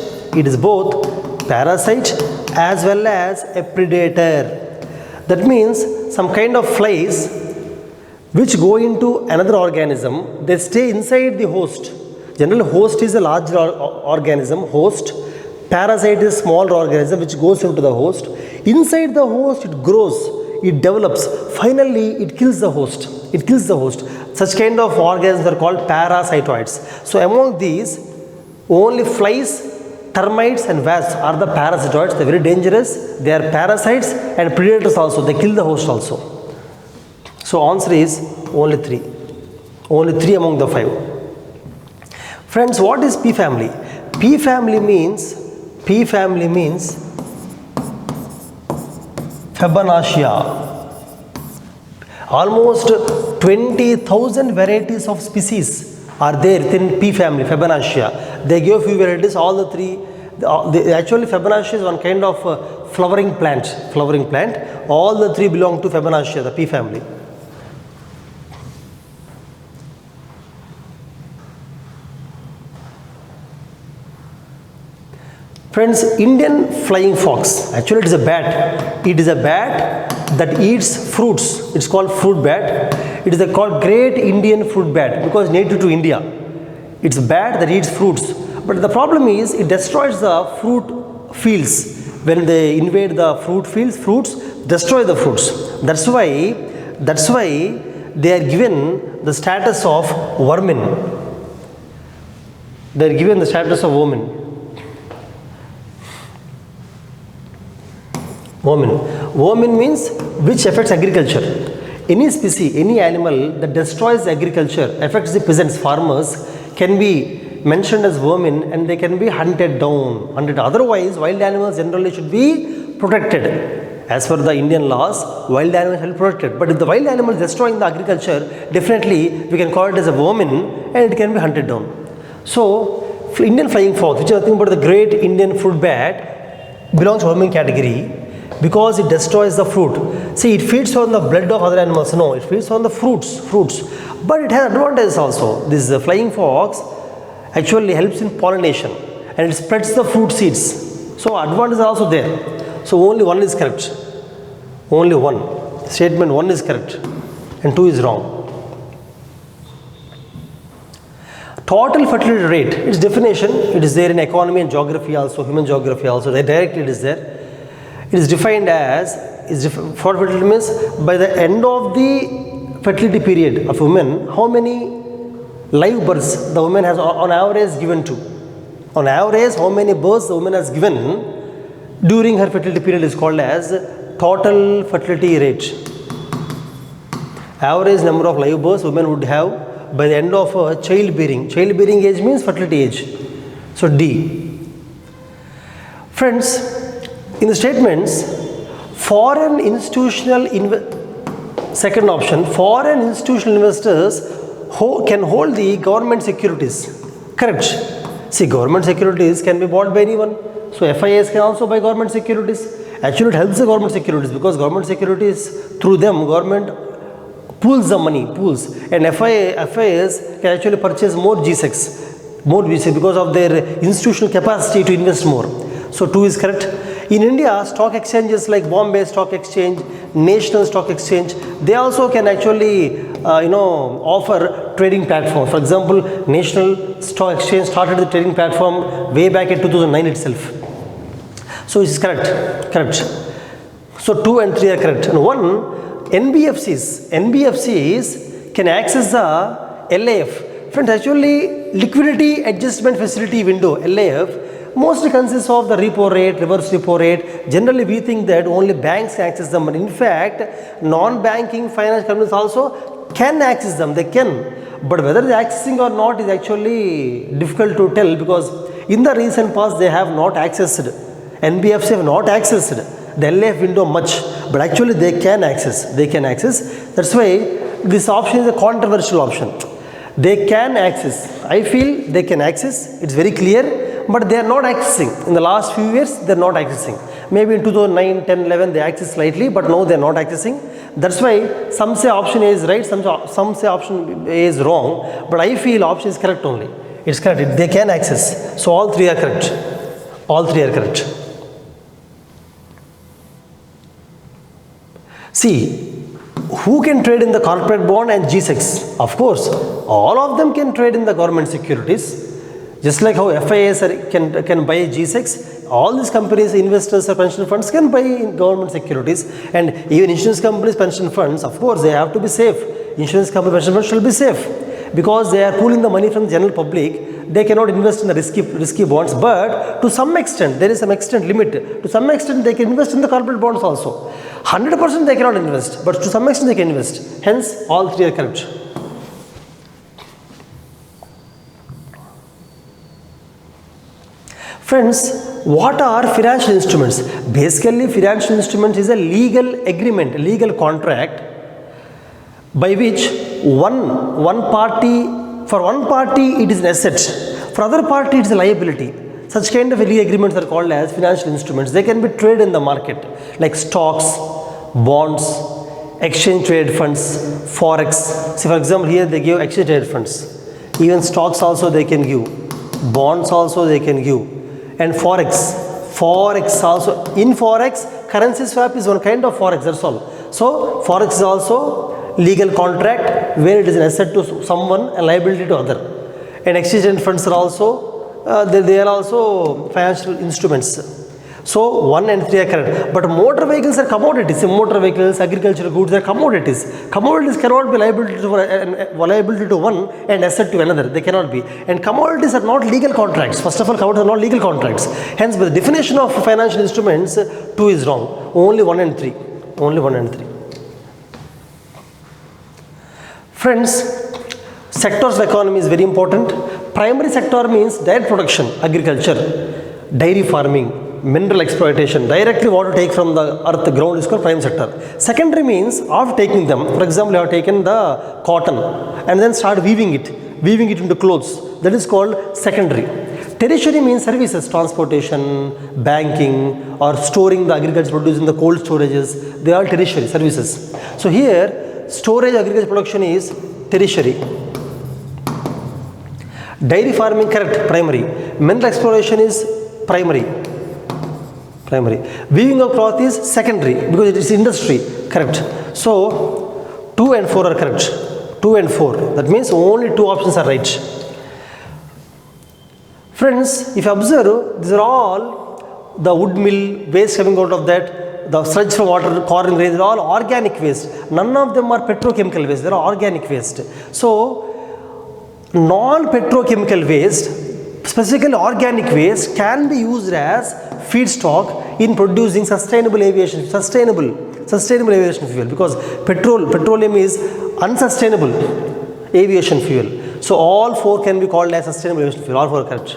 as well as a predator. That means some kind of flies which go into another organism, they stay inside the host. Generally, host is a larger organism, host. Parasite is a smaller organism which goes into the host. Inside the host, it grows. It develops. Finally, it kills the host. Such kind of organisms are called parasitoids. So among these, only flies, termites and wasps are the parasitoids. They are very dangerous. They are parasites and predators also. They kill the host also. So answer is only 3. Only 3 among the 5. Friends, what is P family? P family means Fibonacci. Almost 20,000 varieties of species are there within P family, Fibonacci. They give few varieties, all the 3. Actually, Fibonacci is one kind of flowering plant. All the 3 belong to Fibonacci, the P family. Friends, Indian flying fox. Actually, it is a bat. It is a bat that eats fruits. It's called fruit bat. It is called Great Indian Fruit Bat because native to India. It's a bat that eats fruits. But the problem is it destroys the fruit fields. When they invade the fruit fields, fruits destroy the fruits. That's why they are given the status of vermin. They are given the status of vermin. Vermin means which affects agriculture. Any species, any animal that destroys agriculture, affects the peasants, farmers, can be mentioned as vermin and they can be hunted down. Otherwise, wild animals generally should be protected. As per the Indian laws, wild animals should be protected. But if the wild animal is destroying the agriculture, definitely we can call it as a vermin and it can be hunted down. So, Indian flying fox, which is nothing but the Great Indian Fruit Bat, belongs to vermin category. Because it destroys the fruit. See, it feeds on the blood of other animals. No, it feeds on the fruits. But it has advantages also. This flying fox actually helps in pollination and it spreads the fruit seeds. So advantages are also there. So only 1 is correct. Only 1. Statement 1 is correct and 2 is wrong. Total fertility rate, its definition, it is there in economy and geography also, human geography also. Directly it is there. It is defined as, for fertility means by the end of the fertility period of women, how many live births the woman has on average given to. On average, how many births the woman has given during her fertility period is called as total fertility rate. Average number of live births women would have by the end of childbearing. Childbearing age means fertility age. So D. Friends, in the statements, foreign institutional second option, foreign institutional investors can hold the government securities. Correct. See, government securities can be bought by anyone. So FIAs can also buy government securities. Actually, it helps the government securities because government securities, through them, government pools the money, and FIAs can actually purchase more G6 because of their institutional capacity to invest more. So 2 is correct. In India, stock exchanges like Bombay Stock Exchange, National Stock Exchange, they also can actually offer trading platform. For example, National Stock Exchange started the trading platform way back in 2009 itself. So it is correct. So 2 and 3 are correct. And 1, NBFCs can access the LAF. Friends, actually liquidity adjustment facility window, LAF, mostly consists of the repo rate, reverse repo rate. Generally, we think that only banks can access them. But in fact, non-banking finance companies also can access them. They can. But whether they are accessing or not is actually difficult to tell because in the recent past, they have not accessed. NBFC have not accessed the LAF window much. But actually, they can access. That's why this option is a controversial option. They can access. I feel they can access. It's very clear. But they are not accessing. In the last few years, they are not accessing. Maybe in 2009, 10, 11, they access slightly, but now they are not accessing. That's why some say option A is right, some say option A is wrong. But I feel option is correct only. It's correct. They can access. So all 3 are correct. See, who can trade in the corporate bond and G6? Of course, all of them can trade in the government securities. Just like how FIAs can buy G6, all these companies, investors or pension funds can buy in government securities, and even insurance companies, pension funds, of course, they have to be safe. Insurance company, pension funds should be safe because they are pooling the money from the general public. They cannot invest in the risky bonds, but to some extent, there is some extent limit. To some extent, they can invest in the corporate bonds also. 100% they cannot invest, but to some extent they can invest. Hence, all 3 are correct. Friends, what are financial instruments? Basically, financial instrument is a legal agreement, legal contract by which one party it is an asset, for other party it is a liability. Such kind of legal agreements are called as financial instruments. They can be traded in the market like stocks, bonds, exchange traded funds, forex. See, for example, here they give exchange traded funds. Even stocks also they can give, bonds also they can give. And forex also, in forex, currency swap is one kind of forex, that's all. So forex is also legal contract where it is an asset to someone and liability to other. And exchange traded funds are also, they are also financial instruments. So 1 and 3 are correct. But motor vehicles are commodities. Motor vehicles, agricultural goods are commodities. Commodities cannot be liability to one and asset to another. They cannot be. And commodities are not legal contracts. First of all, commodities are not legal contracts. Hence, by the definition of financial instruments, 2 is wrong. Only 1 and 3. Friends, sectors of economy is very important. Primary sector means direct production, agriculture, dairy farming, mineral exploitation, directly what you take from the earth, ground is called prime sector. Secondary means after taking them, for example, you have taken the cotton and then start weaving it into clothes. That is called secondary. Tertiary means services, transportation, banking, or storing the agriculture produce in the cold storages. They are tertiary services. So here, storage agriculture production is tertiary. Dairy farming, correct, primary. Mineral exploration is primary. Weaving of cloth is secondary because it is industry, correct. So 2 and 4 are correct. 2 and 4. That means only 2 options are right. Friends, if you observe, these are all the wood mill waste coming out of that, the sludge from water, corn grains, they are all organic waste. None of them are petrochemical waste. They are organic waste. So non-petrochemical waste, specifically organic waste, can be used as feedstock in producing sustainable aviation fuel, because petroleum is unsustainable aviation fuel. So all 4 can be called as sustainable aviation fuel. All 4 are correct.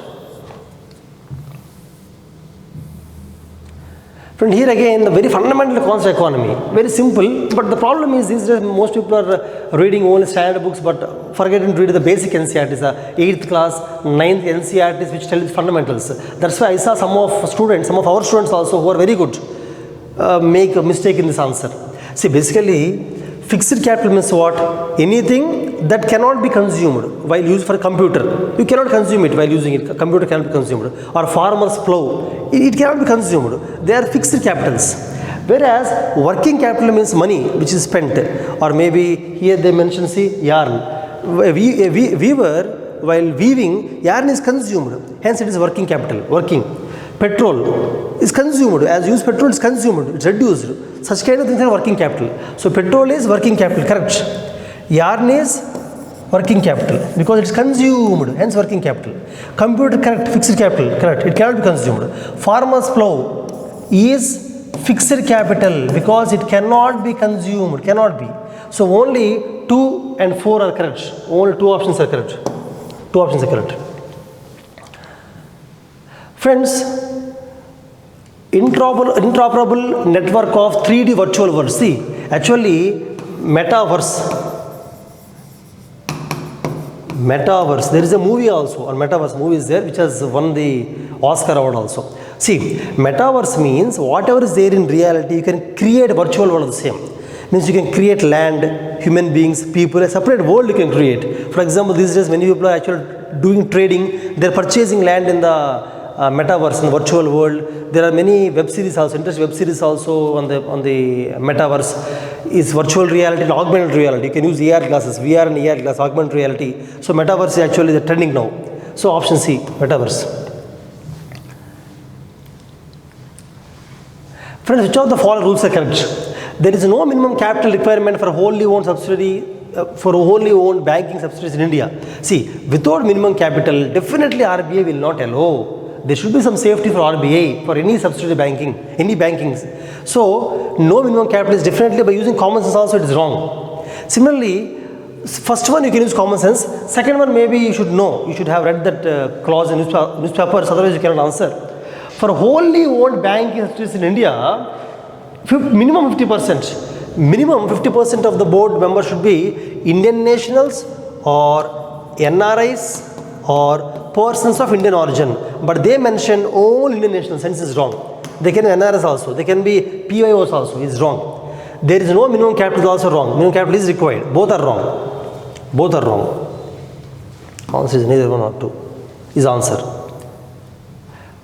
Friend, here again the very fundamental concept of economy, very simple, but the problem is these days most people are reading only standard books but forgetting to read the basic NCERTs, the 8th class, 9th NCERTs which tell you fundamentals. That's why I saw some of our students also who are very good make a mistake in this answer. See, basically fixed capital means what? Anything that cannot be consumed while used for a computer. You cannot consume it while using it. A computer cannot be consumed. Or farmer's plow. It cannot be consumed. They are fixed capitals. Whereas working capital means money which is spent. Or maybe here they mention, see, yarn. A weaver, while weaving, yarn is consumed. Hence it is working capital. Working. Petrol is consumed. As used petrol is consumed. It's reduced. Such kind of things are working capital. So petrol is working capital, correct. Yarn is working capital because it's consumed, hence working capital. Computer, correct. Fixed capital, correct. It cannot be consumed. Farmer's plow is fixed capital because it cannot be consumed, cannot be. So only 2 and 4 are correct. Only 2 options are correct. 2 options are correct. Friends, interoperable network of 3D virtual worlds. See, actually, metaverse. There is a movie also, or metaverse movie is there, which has won the Oscar award also. See, metaverse means whatever is there in reality, you can create a virtual world of the same. Means you can create land, human beings, people, a separate world you can create. For example, these days many people are actually doing trading, they are purchasing land in the metaverse, in the virtual world. There are many web series also, interesting web series also on the metaverse. Is virtual reality and augmented reality. You can use AR glasses, VR and AR glass, augmented reality. So metaverse is actually the trending now. So option C, metaverse. Friends, which of the following rules are correct? There is no minimum capital requirement for wholly owned subsidiary, for wholly owned banking subsidiaries in India. See, without minimum capital, definitely RBI will not allow. There should be some safety for RBI, for any subsidiary banking, any bankings. So, no minimum capital is definitely, by using common sense also it is wrong. Similarly, first one you can use common sense, second one maybe you should know, you should have read that clause in newspapers, otherwise you cannot answer. For wholly owned banking subsidiaries in India, minimum 50%. Minimum 50% of the board members should be Indian nationals or NRIs or persons of Indian origin, but they mention all Indian nationals, hence is wrong. They can be NRS also, they can be PYOs also, is wrong. There is no minimum capital, is also wrong. Minimum capital is required. Both are wrong. Both are wrong. Answer is neither one or two. Is answer.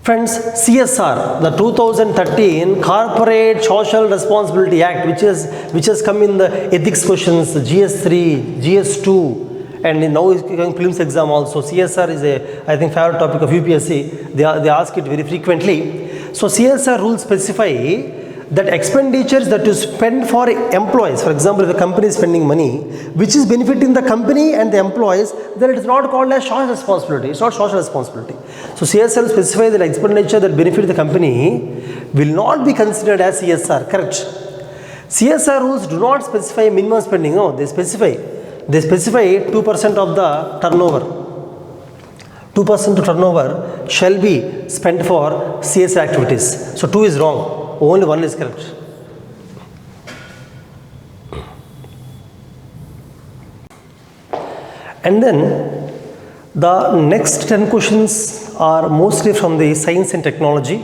Friends, CSR, the 2013 Corporate Social Responsibility Act, which has come in the ethics questions, GS3, GS2, and now is going Prelims exam also. CSR is I think favorite topic of UPSC. They ask it very frequently. So CSR rules specify that expenditures that you spend for employees, for example, if the company is spending money which is benefiting the company and the employees, then it is not called as social responsibility. It's not social responsibility. So CSR will specify that expenditure that benefit the company will not be considered as CSR. Correct. CSR rules do not specify minimum spending. No, they specify 2% of the turnover. 2% to turnover shall be spent for CSR activities. So 2 is wrong. Only 1 is correct. And then the next 10 questions are mostly from the science and technology,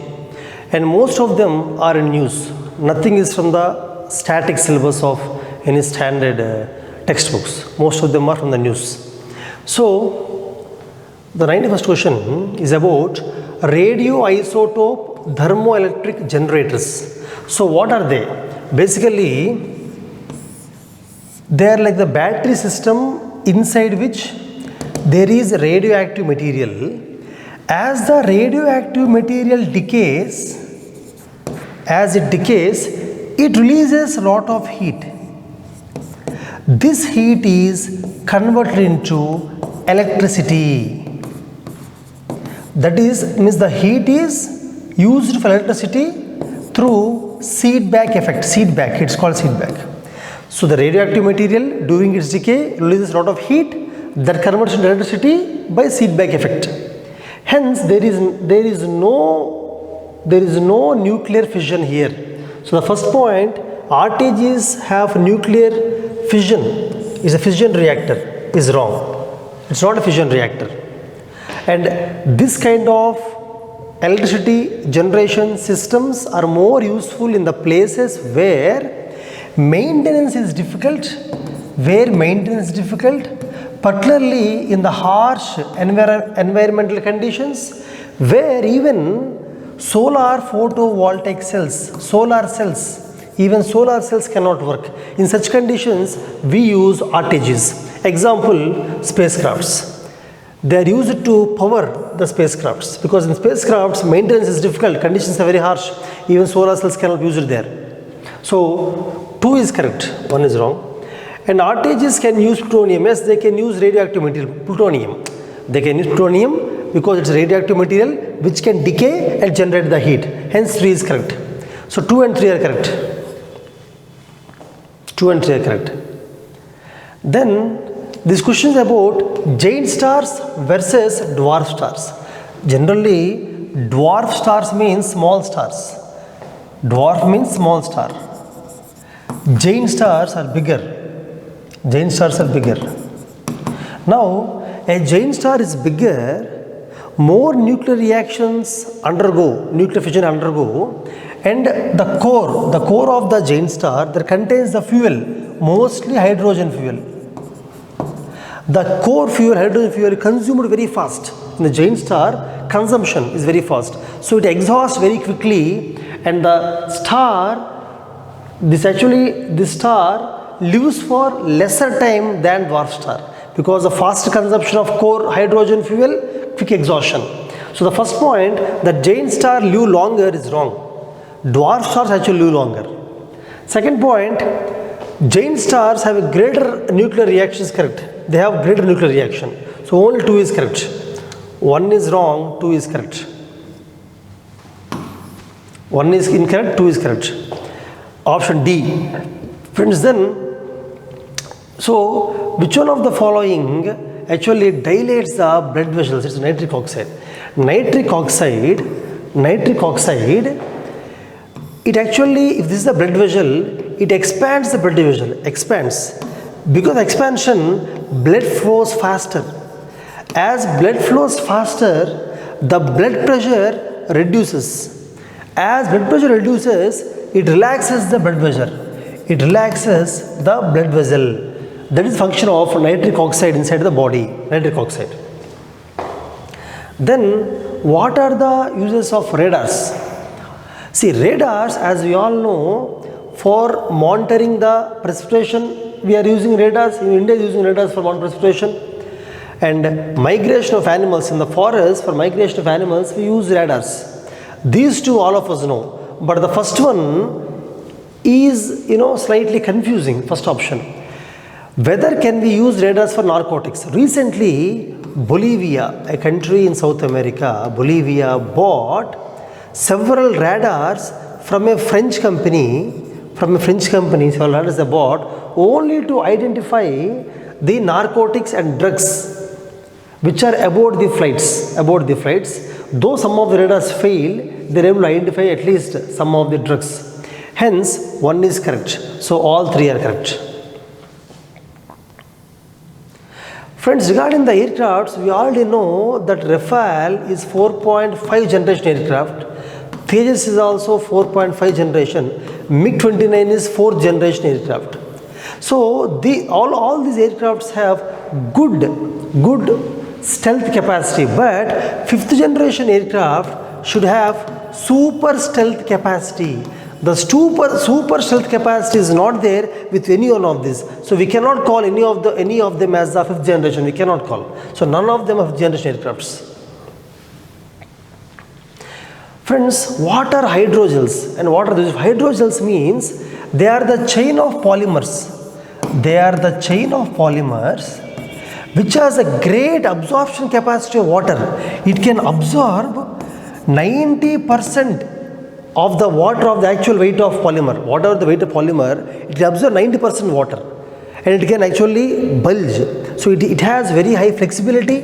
and most of them are in news. Nothing is from the static syllabus of any standard textbooks. Most of them are from the news. So the 91st question is about radioisotope thermoelectric generators. So what are they? Basically, they are like the battery system inside which there is radioactive material. As the radioactive material decays, it releases a lot of heat. This heat is converted into electricity. That means the heat is used for electricity through feedback effect. Feedback, it's called feedback. So the radioactive material during its decay releases a lot of heat that converts into electricity by feedback effect. Hence there is no there is no nuclear fission here. So the first point, RTGs have nuclear fission, is a fission reactor, is wrong. It's not a fission reactor. And this kind of electricity generation systems are more useful in the places where maintenance is difficult, particularly in the harsh environmental conditions, where even solar photovoltaic cells, solar cells cannot work. In such conditions, we use RTGs. Example, spacecrafts. They are used to power the spacecrafts, because in spacecrafts, maintenance is difficult, conditions are very harsh, even solar cells cannot use it there. So, 2 is correct, 1 is wrong. And RTGs can use plutonium. Yes, they can use radioactive material, plutonium. They can use plutonium because it's radioactive material which can decay and generate the heat. Hence 3 is correct. So 2 and 3 are correct. 2 and 3 are correct. Then this question is about giant stars versus dwarf stars. Generally, dwarf stars means small stars. Dwarf means small star. Giant stars are bigger. Giant stars are bigger. Now, a giant star is bigger, more nuclear reactions undergo, nuclear fission undergo, and the core of the giant star that contains the fuel, mostly hydrogen fuel. The core fuel, hydrogen fuel, consumed very fast. In the giant star, consumption is very fast. So it exhausts very quickly, and the star, this star lives for lesser time than dwarf star, because of fast consumption of core hydrogen fuel, quick exhaustion. So the first point, that giant star live longer, is wrong. Dwarf stars actually live longer. Second point, giant stars have a greater nuclear reaction, is correct. They have greater nuclear reaction. So only 2 is correct. 1 is wrong, 2 is correct. 1 is incorrect, 2 is correct. Option D. Friends, then, so which one of the following actually dilates the blood vessels? It's nitric oxide. Nitric oxide, it actually, if this is the blood vessel, it expands the blood vessel, expands. Because of expansion, blood flows faster. As blood flows faster, the blood pressure reduces. As blood pressure reduces, it relaxes the blood vessel. It relaxes the blood vessel. That is function of nitric oxide inside the body, nitric oxide. Then, what are the uses of radars? See, radars, as we all know, for monitoring the precipitation, we are using radars. In India, is using radars for monitoring precipitation. And migration of animals in the forest, for migration of animals, we use radars. These two all of us know. But the first one is, slightly confusing, first option. Whether can we use radars for narcotics? Recently, Bolivia, a country in South America, Bolivia bought several radars from a French company, several radars they bought only to identify the narcotics and drugs which are aboard the flights. Though some of the radars failed, they are able to identify at least some of the drugs. Hence, 1 is correct. So all 3 are correct. Friends, regarding the aircrafts, we already know that Rafale is 4.5 generation aircraft. Tejas is also 4.5 generation. MiG-29 is 4th generation aircraft. So all these aircrafts have good stealth capacity, but 5th generation aircraft should have super stealth capacity. The super stealth capacity is not there with any one of these. So we cannot call any of them as the 5th generation. We cannot call. So none of them are 5th generation aircrafts. Friends, what are hydrogels and what are these? Hydrogels means they are the chain of polymers. Which has a great absorption capacity of water. It can absorb 90% of the water of the actual weight of polymer. Whatever the weight of polymer, it can absorb 90% water, and it can actually bulge. So it has very high flexibility.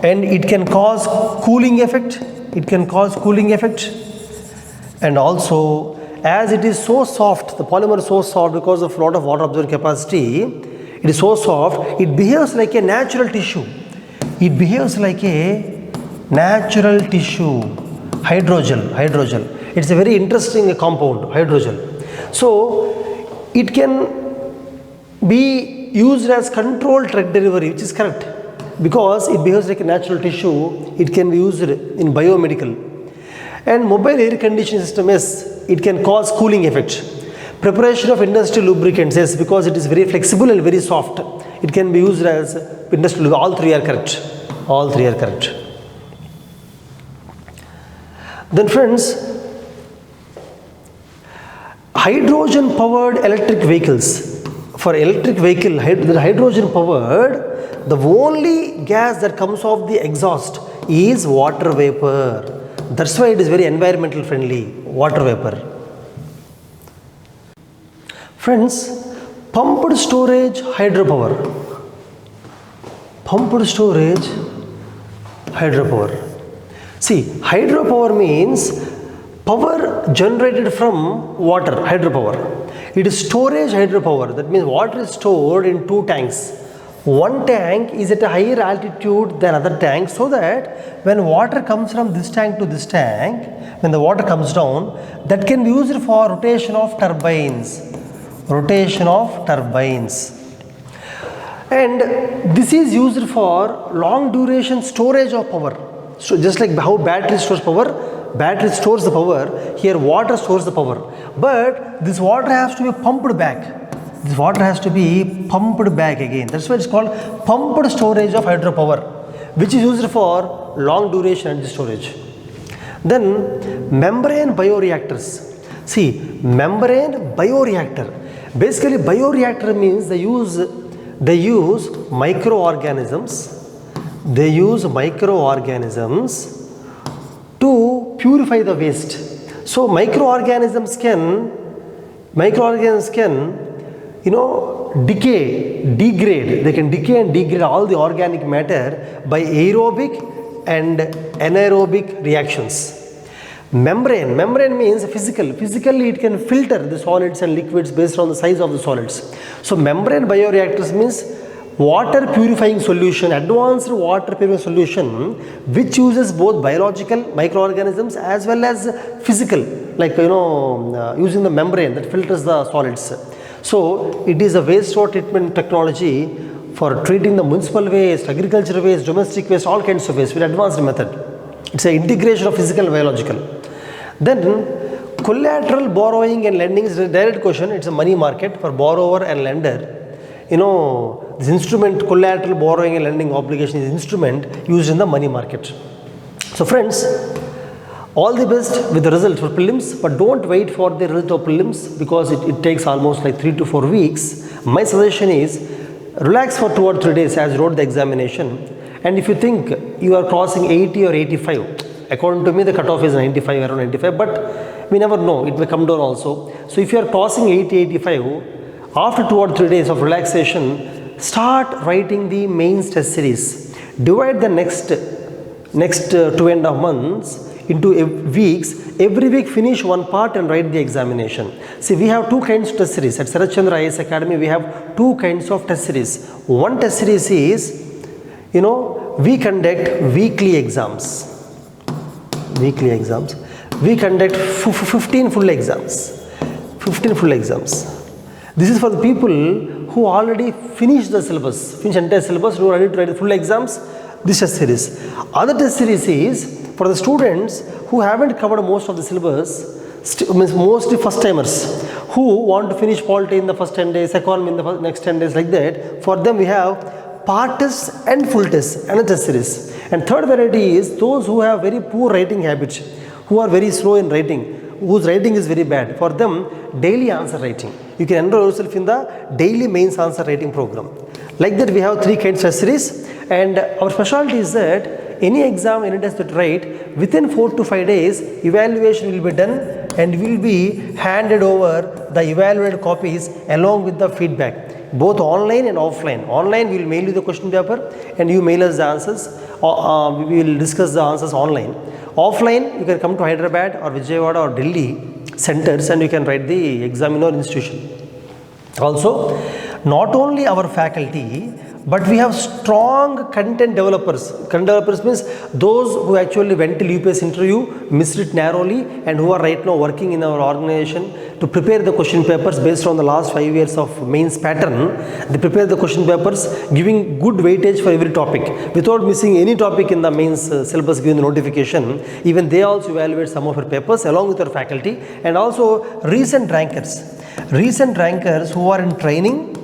and it can cause cooling effect. And also, as it is so soft, the polymer is so soft because of lot of water absorbing capacity, it is so soft, it behaves like a natural tissue. Hydrogel. It's a very interesting compound, hydrogel. So it can be used as controlled drug delivery, which is correct, because it behaves like a natural tissue. It can be used in biomedical. And mobile air conditioning system, yes, it can cause cooling effect. Preparation of industrial lubricants, yes, because it is very flexible and very soft, it can be used as industrial. All three are correct. Then friends, hydrogen powered electric vehicles. For electric vehicle, the hydrogen powered, the only gas that comes off the exhaust is water vapor. That's why it is very environmental friendly, water vapor. Friends, pumped storage hydropower. See, hydropower means power generated from water, hydropower. It is storage hydropower. That means water is stored in two tanks. One tank is at a higher altitude than other tank, so that when water comes from this tank to this tank, when the water comes down, that can be used for rotation of turbines. And this is used for long duration storage of power. So just like how battery stores the power, here water stores the power. But this water has to be pumped back. Again. That's why it's called pumped storage of hydropower, which is used for long duration energy storage. Then membrane bioreactors. See, membrane bioreactor. Basically, bioreactor means they use microorganisms. To purify the waste. So microorganisms can degrade. They can decay and degrade all the organic matter by aerobic and anaerobic reactions. Membrane means physical. Physically it can filter the solids and liquids based on the size of the solids. So membrane bioreactors means water purifying solution, advanced water purifying solution, which uses both biological microorganisms as well as physical, like using the membrane that filters the solids. So it is a wastewater treatment technology for treating the municipal waste, agricultural waste, domestic waste, all kinds of waste with advanced method. It's an integration of physical and biological. Then collateral borrowing and lending is a direct question. It's a money market for borrower and lender. This instrument, collateral borrowing and lending obligation, is instrument used in the money market. So friends, all the best with the results for prelims, but don't wait for the result of prelims because it takes almost like 3 to 4 weeks. My suggestion is relax for 2 or 3 days as you wrote the examination, and if you think you are crossing 80 or 85, according to me the cutoff is 95, around 95, but we never know, it may come down also. So if you are crossing 80, 85, after 2 or 3 days of relaxation, start writing the mains test series. Divide the next 2.5 months into weeks. Every week finish one part and write the examination. See, we have 2 kinds of test series. At Sarat Chandra IAS Academy, we have 2 kinds of test series. One test series is, we conduct weekly exams. We conduct 15 full exams. This is for the people who already finished the syllabus, entire syllabus, who are ready to write the full exams. This test series. Other test series is for the students who haven't covered most of the syllabus, means mostly first timers, who want to finish polity in the first 10 days, economy in the next 10 days, like that. For them we have part tests and full tests, another test series. And third variety is those who have very poor writing habits, who are very slow in writing, whose writing is very bad. For them, daily answer writing. You can enroll yourself in the daily mains answer writing program. Like that, we have 3 kinds of series, and our specialty is that any exam, any test that write, within 4 to 5 days, evaluation will be done and will be handed over the evaluated copies along with the feedback, both online and offline. Online, we will mail you the question paper and you mail us the answers. we will discuss the answers online. Offline, you can come to Hyderabad or Vijayawada or Delhi centers and you can write the exam in our institution. Also, not only our faculty, but we have strong content developers. Content developers means those who actually went till UPSC interview, missed it narrowly, and who are right now working in our organization to prepare the question papers based on the last 5 years of mains pattern. They prepare the question papers giving good weightage for every topic without missing any topic in the mains syllabus given the notification. Even they also evaluate some of our papers along with our faculty, and also recent rankers. Recent rankers who are in training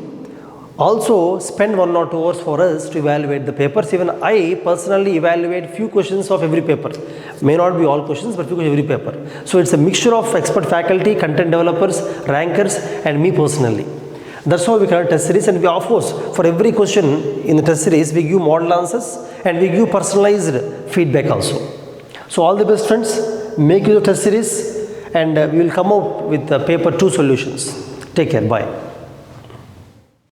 also spend 1 or 2 hours for us to evaluate the papers. Even I personally evaluate few questions of every paper. May not be all questions, but few questions every paper. So it's a mixture of expert faculty, content developers, rankers, and me personally. That's how we conduct test series, and we, of course, for every question in the test series, we give model answers and we give personalized feedback also. So all the best, friends. Make use of test series, and we will come out with paper 2 solutions. Take care. Bye.